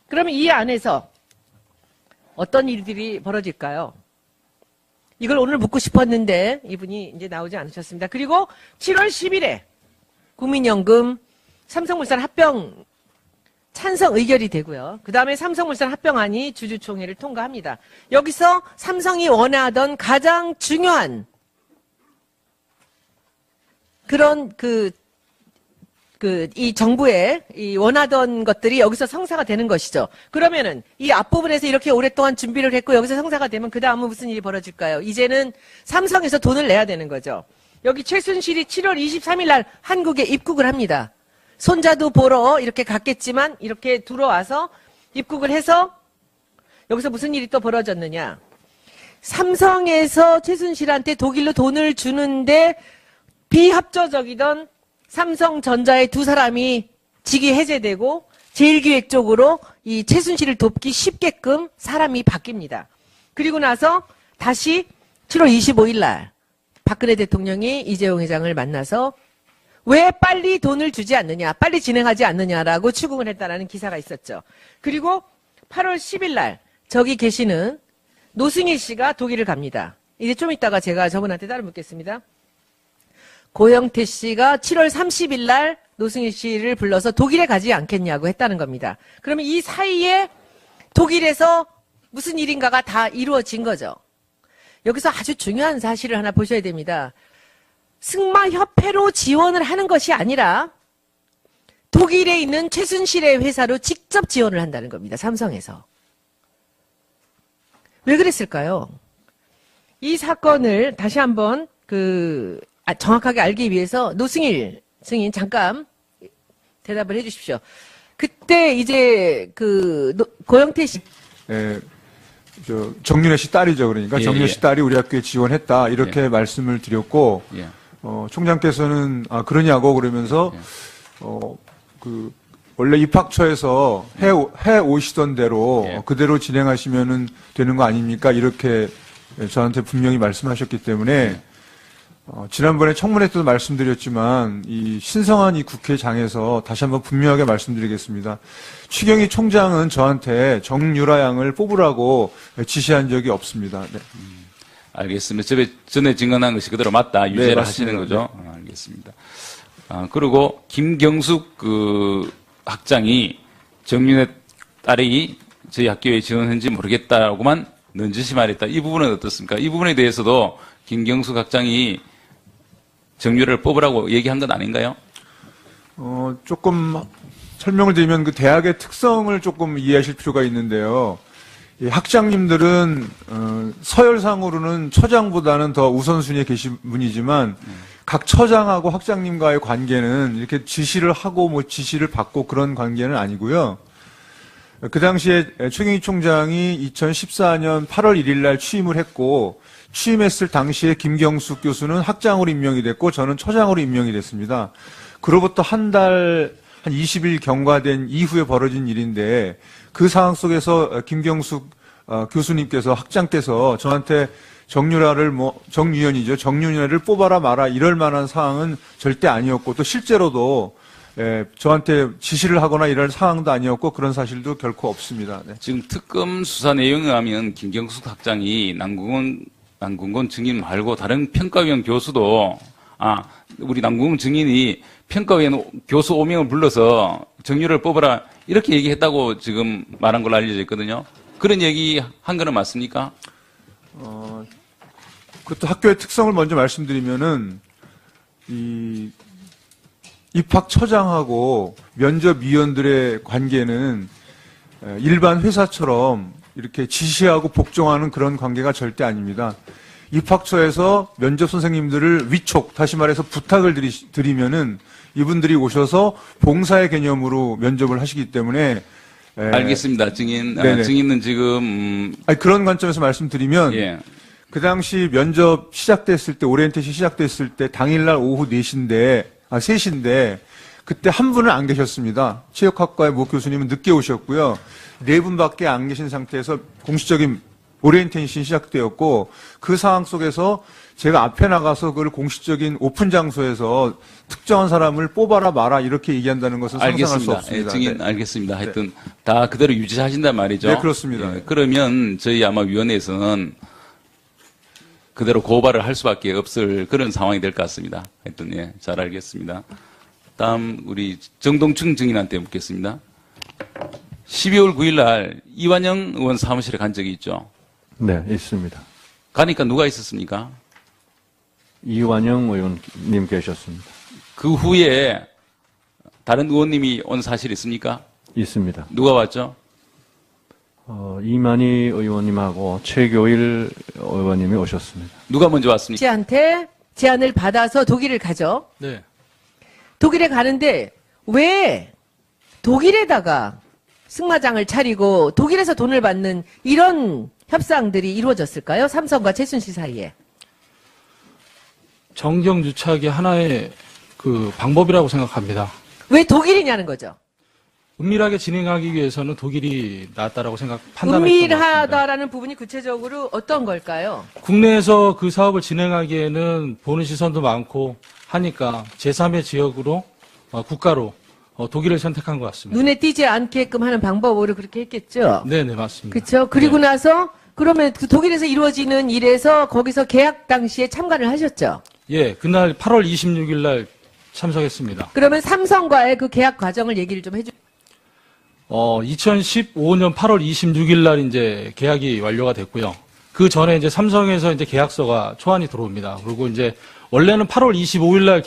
그러면 이 안에서 어떤 일들이 벌어질까요? 이걸 오늘 묻고 싶었는데 이분이 이제 나오지 않으셨습니다. 그리고 7월 10일에 국민연금 삼성물산 합병 찬성 의결이 되고요. 그 다음에 삼성물산 합병안이 주주총회를 통과합니다. 여기서 삼성이 원하던 가장 중요한 그런 이 정부의 이 원하던 것들이 여기서 성사가 되는 것이죠. 그러면은 이 앞부분에서 이렇게 오랫동안 준비를 했고 여기서 성사가 되면 그 다음은 무슨 일이 벌어질까요? 이제는 삼성에서 돈을 내야 되는 거죠. 여기 최순실이 7월 23일 날 한국에 입국을 합니다. 손자도 보러 이렇게 갔겠지만 이렇게 들어와서 입국을 해서 여기서 무슨 일이 또 벌어졌느냐. 삼성에서 최순실한테 독일로 돈을 주는데 비합조적이던 삼성전자의 두 사람이 직위 해제되고 제1기획 쪽으로 이 최순실을 돕기 쉽게끔 사람이 바뀝니다. 그리고 나서 다시 7월 25일 날 박근혜 대통령이 이재용 회장을 만나서 왜 빨리 돈을 주지 않느냐, 빨리 진행하지 않느냐라고 추궁을 했다라는 기사가 있었죠. 그리고 8월 10일 날 저기 계시는 노승일 씨가 독일을 갑니다. 이제 좀 이따가 제가 저분한테 따로 묻겠습니다. 고영태 씨가 7월 30일 날 노승일 씨를 불러서 독일에 가지 않겠냐고 했다는 겁니다. 그러면 이 사이에 독일에서 무슨 일인가가 다 이루어진 거죠. 여기서 아주 중요한 사실을 하나 보셔야 됩니다. 승마협회로 지원을 하는 것이 아니라 독일에 있는 최순실의 회사로 직접 지원을 한다는 겁니다. 삼성에서. 왜 그랬을까요? 이 사건을 다시 한번 정확하게 알기 위해서 노승일 증인 잠깐 대답을 해 주십시오. 그때 이제 고영태 씨. 예, 정윤혜 씨 딸이죠. 그러니까 예, 정윤혜 예. 씨 딸이 우리 학교에 지원했다. 이렇게 말씀을 드렸고, 예. 총장께서는, 그러냐고 그러면서, 원래 입학처에서 해 오시던 대로 예. 그대로 진행하시면은 되는 거 아닙니까? 이렇게 저한테 분명히 말씀하셨기 때문에, 지난번에 청문회 때도 말씀드렸지만 이 신성한 이 국회장에서 다시 한번 분명하게 말씀드리겠습니다. 추경희 총장은 저한테 정유라 양을 뽑으라고 지시한 적이 없습니다. 네. 알겠습니다. 전에 증언한 것이 그대로 맞다. 유죄를 맞습니다. 하시는 거죠. 알겠습니다. 그리고 김경숙 학장이 정윤의 딸이 저희 학교에 지원했는지 모르겠다라고만 넌지시 말했다. 이 부분은 어떻습니까? 이 부분에 대해서도 김경숙 학장이 정유라를 뽑으라고 얘기한 건 아닌가요? 조금 설명을 드리면 그 대학의 특성을 조금 이해하실 필요가 있는데요. 이 학장님들은 서열상으로는 처장보다는 더 우선순위에 계신 분이지만 각 처장하고 학장님과의 관계는 이렇게 지시를 하고 지시를 받고 그런 관계는 아니고요. 그 당시에 최경희 총장이 2014년 8월 1일 날 취임을 했고 취임했을 당시에 김경숙 교수는 학장으로 임명이 됐고 저는 처장으로 임명이 됐습니다. 그로부터 한 20일 경과된 이후에 벌어진 일인데 그 상황 속에서 김경숙 교수님께서 학장께서 저한테 정유연을 뽑아라 마라 이럴 만한 상황은 절대 아니었고 또 실제로도 저한테 지시를 하거나 이럴 상황도 아니었고 그런 사실도 결코 없습니다. 네. 지금 특검 수사 내용에 의하면 김경숙 학장이 남궁건 증인 말고 다른 평가위원 교수도 우리 남궁 증인이 평가위원 교수 5명을 불러서 정률을 뽑아라 이렇게 얘기했다고 지금 말한 걸로 알려져 있거든요. 그런 얘기 한 거는 맞습니까? 그것도 학교의 특성을 먼저 말씀드리면은 이 입학처장하고 면접위원들의 관계는 일반 회사처럼 이렇게 지시하고 복종하는 그런 관계가 절대 아닙니다. 입학처에서 면접 선생님들을 위촉, 다시 말해서 부탁을 드리면은 이분들이 오셔서 봉사의 개념으로 면접을 하시기 때문에 알겠습니다. 증인. 네네. 증인은 지금 아니, 그런 관점에서 말씀드리면 예. 그 당시 면접 시작됐을 때, 오리엔테이션 시작됐을 때 당일날 오후 3시인데 그때 한 분은 안 계셨습니다. 체육학과의 모 교수님은 늦게 오셨고요. 4분밖에 안 계신 상태에서 공식적인 오리엔테이션이 시작되었고 그 상황 속에서 제가 앞에 나가서 그걸 공식적인 오픈 장소에서 특정한 사람을 뽑아라 마라 이렇게 얘기한다는 것은 상상할 수 알겠습니다. 없습니다. 예, 증인 네. 알겠습니다. 하여튼 다 그대로 유지하신단 말이죠. 네, 그렇습니다. 예, 그러면 저희 아마 위원회에서는 그대로 고발을 할 수밖에 없을 그런 상황이 될 것 같습니다. 하여튼 예, 잘 알겠습니다. 다음 우리 정동춘 증인한테 묻겠습니다. 12월 9일 날 이완영 의원 사무실에 간 적이 있죠? 네, 있습니다. 가니까 누가 있었습니까? 이완영 의원님 계셨습니다. 그 후에 다른 의원님이 온 사실이 있습니까? 있습니다. 누가 왔죠? 이만희 의원님하고 최교일 의원님이 오셨습니다. 누가 먼저 왔습니까? 씨한테 제안을 받아서 독일을 가죠. 네. 독일에 가는데 왜 독일에다가 승마장을 차리고 독일에서 돈을 받는 이런 협상들이 이루어졌을까요? 삼성과 최순실 사이에. 정경유착의 하나의 그 방법이라고 생각합니다. 왜 독일이냐는 거죠. 은밀하게 진행하기 위해서는 독일이 낫다라고 판단했던 것 같습니다. 은밀하다라는 부분이 구체적으로 어떤 걸까요? 국내에서 그 사업을 진행하기에는 보는 시선도 많고 하니까 제3의 지역으로 국가로 독일을 선택한 것 같습니다. 눈에 띄지 않게끔 하는 방법으로 그렇게 했겠죠. 네네 맞습니다. 그렇죠. 그리고 나서 그러면 그 독일에서 이루어지는 일에서 거기서 계약 당시에 참관을 하셨죠. 예, 그날 8월 26일 날 참석했습니다. 그러면 삼성과의 그 계약 과정을 얘기를 좀 해주. 2015년 8월 26일 날 이제 계약이 완료가 됐고요. 그 전에 이제 삼성에서 이제 계약서가 초안이 들어옵니다. 그리고 이제 원래는 8월 25일 날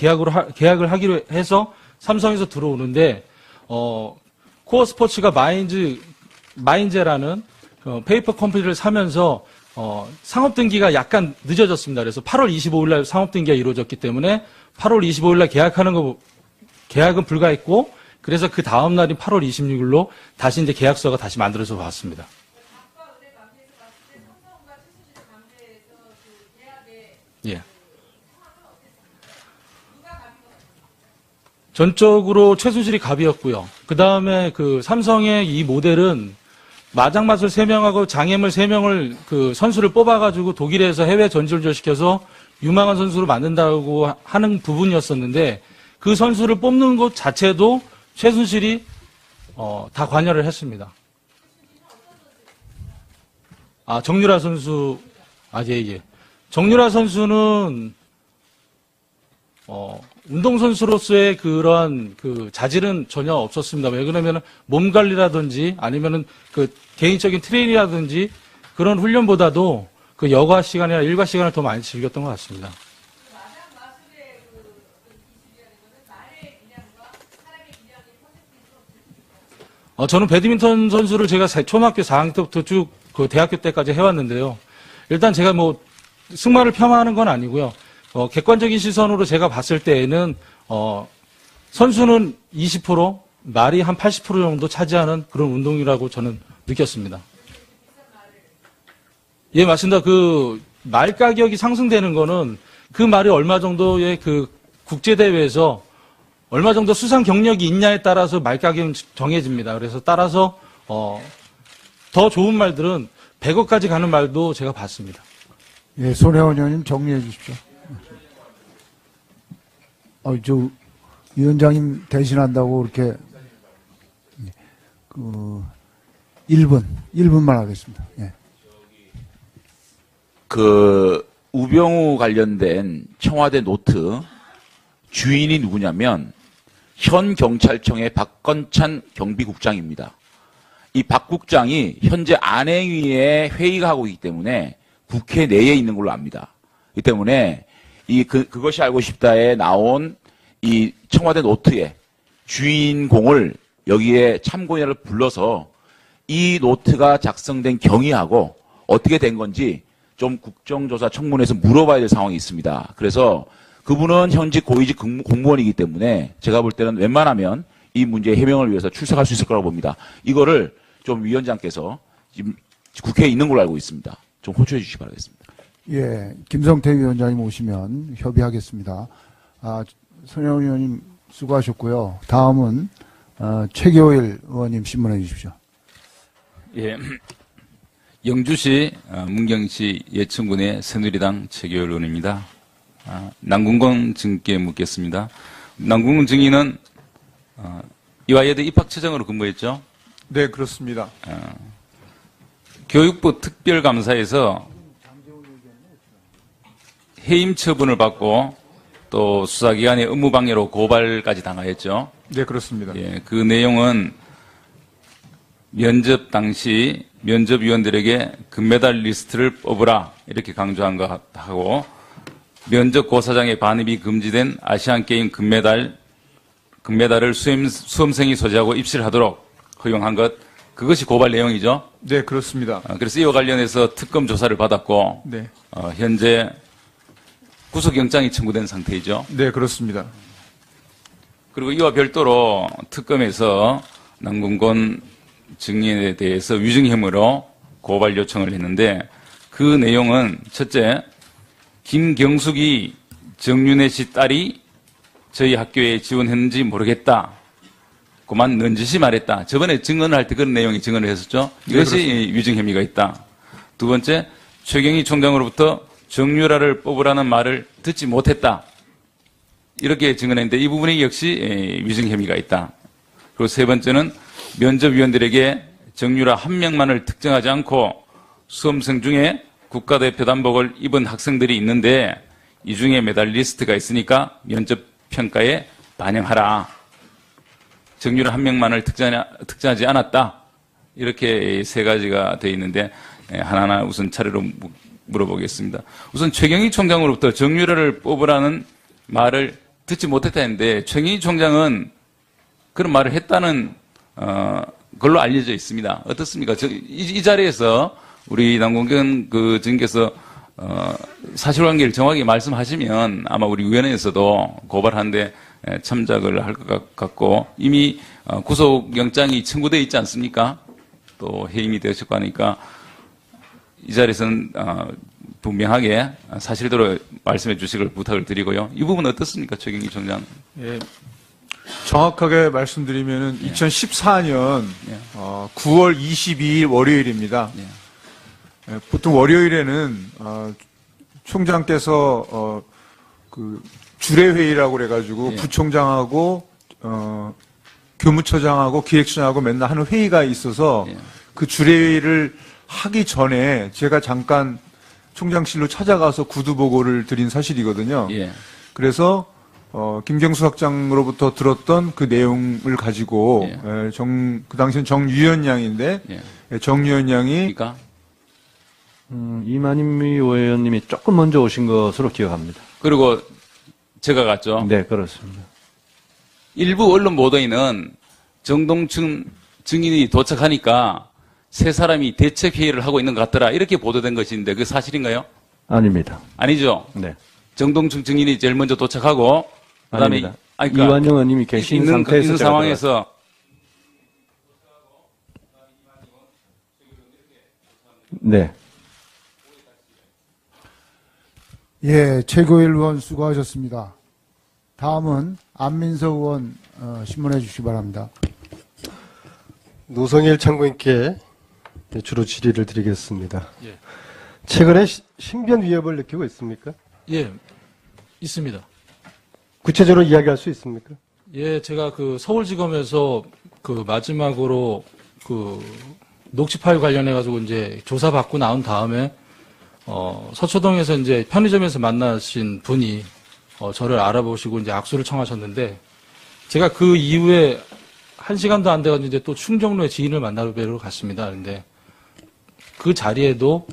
계약을 하기로 해서 삼성에서 들어오는데 코어 스포츠가 마인제라는 페이퍼 컴퍼니를 사면서 상업 등기가 약간 늦어졌습니다. 그래서 8월 25일 날 상업 등기가 이루어졌기 때문에 8월 25일 날 계약은 불가했고 그래서 그 다음 날인 8월 26일로 다시 이제 계약서가 다시 만들어져 왔습니다. 예. 전적으로 최순실이 갑이었고요. 그 다음에 그 삼성의 이 모델은 마장마술 3명하고 장애물 3명을 그 선수를 뽑아가지고 독일에서 해외 전지를 시켜서 유망한 선수로 만든다고 하는 부분이었었는데 그 선수를 뽑는 것 자체도 최순실이 다 관여를 했습니다. 정유라 선수, 예. 정유라 선수는 운동선수로서의 그러한 그 자질은 전혀 없었습니다. 왜 그러면 몸 관리라든지 아니면은 그 개인적인 트레이닝이라든지 그런 훈련보다도 그 여가 시간이나 일과 시간을 더 많이 즐겼던 것 같습니다. 저는 배드민턴 선수를 제가 초등학교 4학년 때부터 쭉 그 대학교 때까지 해왔는데요. 일단 제가 뭐 승마를 폄하하는 건 아니고요. 객관적인 시선으로 제가 봤을 때에는 선수는 20%, 말이 한 80% 정도 차지하는 그런 운동이라고 저는 느꼈습니다. 예, 맞습니다. 그 말 가격이 상승되는 거는 그 말이 얼마 정도의 그 국제대회에서 얼마 정도 수상 경력이 있냐에 따라서 말 가격은 정해집니다. 그래서 따라서 더 좋은 말들은 100억까지 가는 말도 제가 봤습니다. 예, 손혜원 의원님 정리해 주십시오. 저 위원장님 대신한다고 이렇게 1분만 하겠습니다. 예. 그 우병우 관련된 청와대 노트 주인이 누구냐면 현 경찰청의 박건찬 경비국장입니다. 이 박 국장이 현재 안행위에 회의가 하고 있기 때문에 국회 내에 있는 걸로 압니다. 이 때문에 그것이 알고 싶다에 나온 이 청와대 노트에 주인공을 여기에 참고인을 불러서 이 노트가 작성된 경위하고 어떻게 된 건지 좀 국정조사 청문회에서 물어봐야 될 상황이 있습니다. 그래서 그분은 현직 고위직 공무원이기 때문에 제가 볼 때는 웬만하면 이 문제의 해명을 위해서 출석할 수 있을 거라고 봅니다. 이거를 좀 위원장께서 지금 국회에 있는 걸로 알고 있습니다. 좀 호소해 주시기 바라겠습니다. 예, 김성태 위원장님 오시면 협의하겠습니다. 손혜원 의원님 수고하셨고요. 다음은 최교일 의원님 신문해 주십시오. 예. 영주시 문경시 예천군의 새누리당 최교일 의원입니다. 남궁건 증인께 묻겠습니다. 남궁건 증인은 이화여대 입학처장으로 근무했죠? 네, 그렇습니다. 교육부 특별감사에서 해임 처분을 받고 또 수사기관의 업무방해로 고발까지 당하였죠? 네, 그렇습니다. 예, 그 내용은 면접 당시 면접위원들에게 금메달 리스트를 뽑으라 이렇게 강조한 것하고 면접 고사장의 반입이 금지된 아시안게임 금메달을 수험생이 소지하고 입시를 하도록 허용한 것, 그것이 고발 내용이죠? 네, 그렇습니다. 그래서 이와 관련해서 특검 조사를 받았고 네. 현재 구속영장이 청구된 상태이죠? 네, 그렇습니다. 그리고 이와 별도로 특검에서 남궁건 증인에 대해서 위증 혐의로 고발 요청을 했는데 그 내용은 첫째, 김경숙이 정윤혜 씨 딸이 저희 학교에 지원했는지 모르겠다. 그만 넌지시 말했다. 저번에 증언을 할 때 그런 내용이 증언을 했었죠. 이것이 위증 혐의가 있다. 두 번째, 최경희 총장으로부터 정유라를 뽑으라는 말을 듣지 못했다. 이렇게 증언했는데 이 부분이 역시 위증 혐의가 있다. 그리고 세 번째는 면접위원들에게 정유라 한 명만을 특정하지 않고 수험생 중에 국가대표 단복을 입은 학생들이 있는데 이 중에 메달리스트가 있으니까 면접 평가에 반영하라. 정유라 한 명만을 특정하지 않았다. 이렇게 세 가지가 되어 있는데 하나하나 우선 차례로 물어보겠습니다. 우선 최경희 총장으로부터 정유라를 뽑으라는 말을 듣지 못했다 했는데 최경희 총장은 그런 말을 했다는 걸로 알려져 있습니다. 어떻습니까? 이 자리에서 우리 남궁건 그 증인께서 사실관계를 정확히 말씀하시면 아마 우리 위원회에서도 고발하는데 참작을 할 것 같고 이미 구속영장이 청구되어 있지 않습니까? 또 해임이 되셨고 하니까 이 자리에서는 분명하게 사실대로 말씀해 주시길 부탁을 드리고요. 이 부분 어떻습니까? 최경희 총장. 예. 정확하게 말씀드리면은 2014년 9월 22일 월요일입니다. 예, 보통 월요일에는 총장께서 그 주례회의라고 그래가지고 부총장하고 교무처장하고 기획처장하고 맨날 하는 회의가 있어서 그 주례회의를 하기 전에 제가 잠깐 총장실로 찾아가서 구두 보고를 드린 사실이거든요. 그래서 김경수 학장으로부터 들었던 그 내용을 가지고 그 당시엔 정유현 양인데 정유현 양이 이만희 의원님이 조금 먼저 오신 것으로 기억합니다. 그리고 제가 갔죠. 네, 그렇습니다. 일부 언론 보도에는 정동춘 증인이 도착하니까 세 사람이 대책회의를 하고 있는 것 같더라. 이렇게 보도된 것인데 그 사실인가요? 아닙니다. 아니죠? 네. 정동춘 증인이 제일 먼저 도착하고 그다음에 아닙니다. 이완영 의원님이 계신 상태에서 있는 상황에서 네. 예, 최고일 의원 수고하셨습니다. 다음은 안민석 의원 신문해 주시기 바랍니다. 노성일 참고인께 주로 질의를 드리겠습니다. 예. 최근에 신변 위협을 느끼고 있습니까? 예, 있습니다. 구체적으로 이야기할 수 있습니까? 예, 제가 그 서울지검에서 그 마지막으로 그 녹취 파일 관련해가지고 이제 조사받고 나온 다음에 서초동에서 이제 편의점에서 만나신 분이 저를 알아보시고 이제 악수를 청하셨는데 제가 그 이후에 1시간도 안 돼갔는데 또 충정로에 지인을 만나러 갔습니다. 그런데 그 자리에도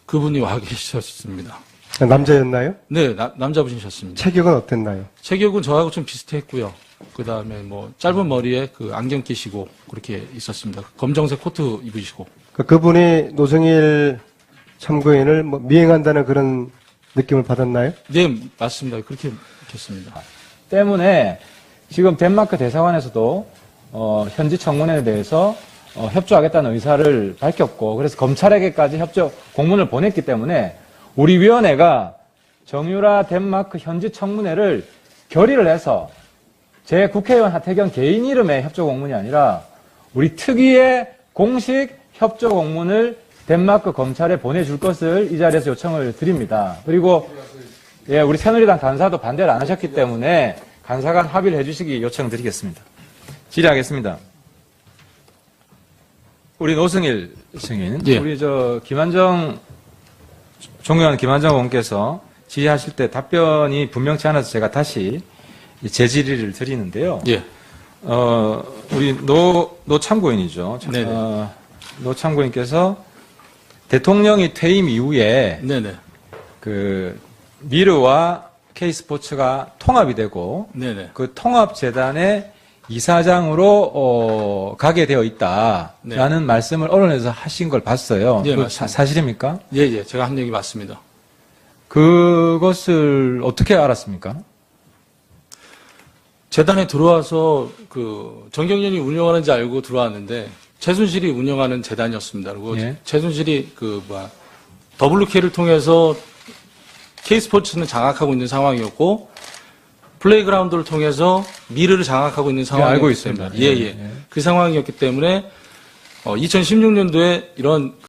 그분이 와 계셨습니다. 남자였나요? 네, 남자분이셨습니다. 체격은 어땠나요? 체격은 저하고 좀 비슷했고요. 그 다음에 뭐 짧은 머리에 그 안경 끼시고 그렇게 있었습니다. 검정색 코트 입으시고. 그분이 노승일 참고인을 뭐 미행한다는 그런 느낌을 받았나요? 네, 맞습니다. 그렇게 느꼈습니다. 때문에 지금 덴마크 대사관에서도 현지 청문회에 대해서 협조하겠다는 의사를 밝혔고 그래서 검찰에게까지 협조 공문을 보냈기 때문에 우리 위원회가 정유라 덴마크 현지 청문회를 결의를 해서 제 국회의원 하태경 개인 이름의 협조 공문이 아니라 우리 특위의 공식 협조 공문을 덴마크 검찰에 보내줄 것을 이 자리에서 요청을 드립니다. 그리고 예, 우리 새누리당 간사도 반대를 안 하셨기 때문에 간사간 합의를 해주시기 요청드리겠습니다. 질의하겠습니다. 우리 노승일 증인, 예. 우리 존경하는 김한정 의원께서 질의하실 때 답변이 분명치 않아서 제가 다시 재질의를 드리는데요. 예. 우리 노 참고인이죠. 네네. 노 참고인께서 대통령이 퇴임 이후에 네네. 그 미르와 K스포츠가 통합이 되고 네네. 그 통합재단의 이사장으로 가게 되어 있다라는 말씀을 언론에서 하신 걸 봤어요. 예, 그 맞습니다. 사실입니까? 예, 제가 한 얘기 맞습니다. 그것을 어떻게 알았습니까? 재단에 들어와서 그 정경련이 운영하는지 알고 들어왔는데 최순실이 운영하는 재단이었습니다. 그리고 예. 최순실이 WK를 통해서 K스포츠는 장악하고 있는 상황이었고 플레이그라운드를 통해서 미르를 장악하고 있는 상황이었기 알고 있습니다. 때문에 그 상황이었기 때문에 2016년도에 이런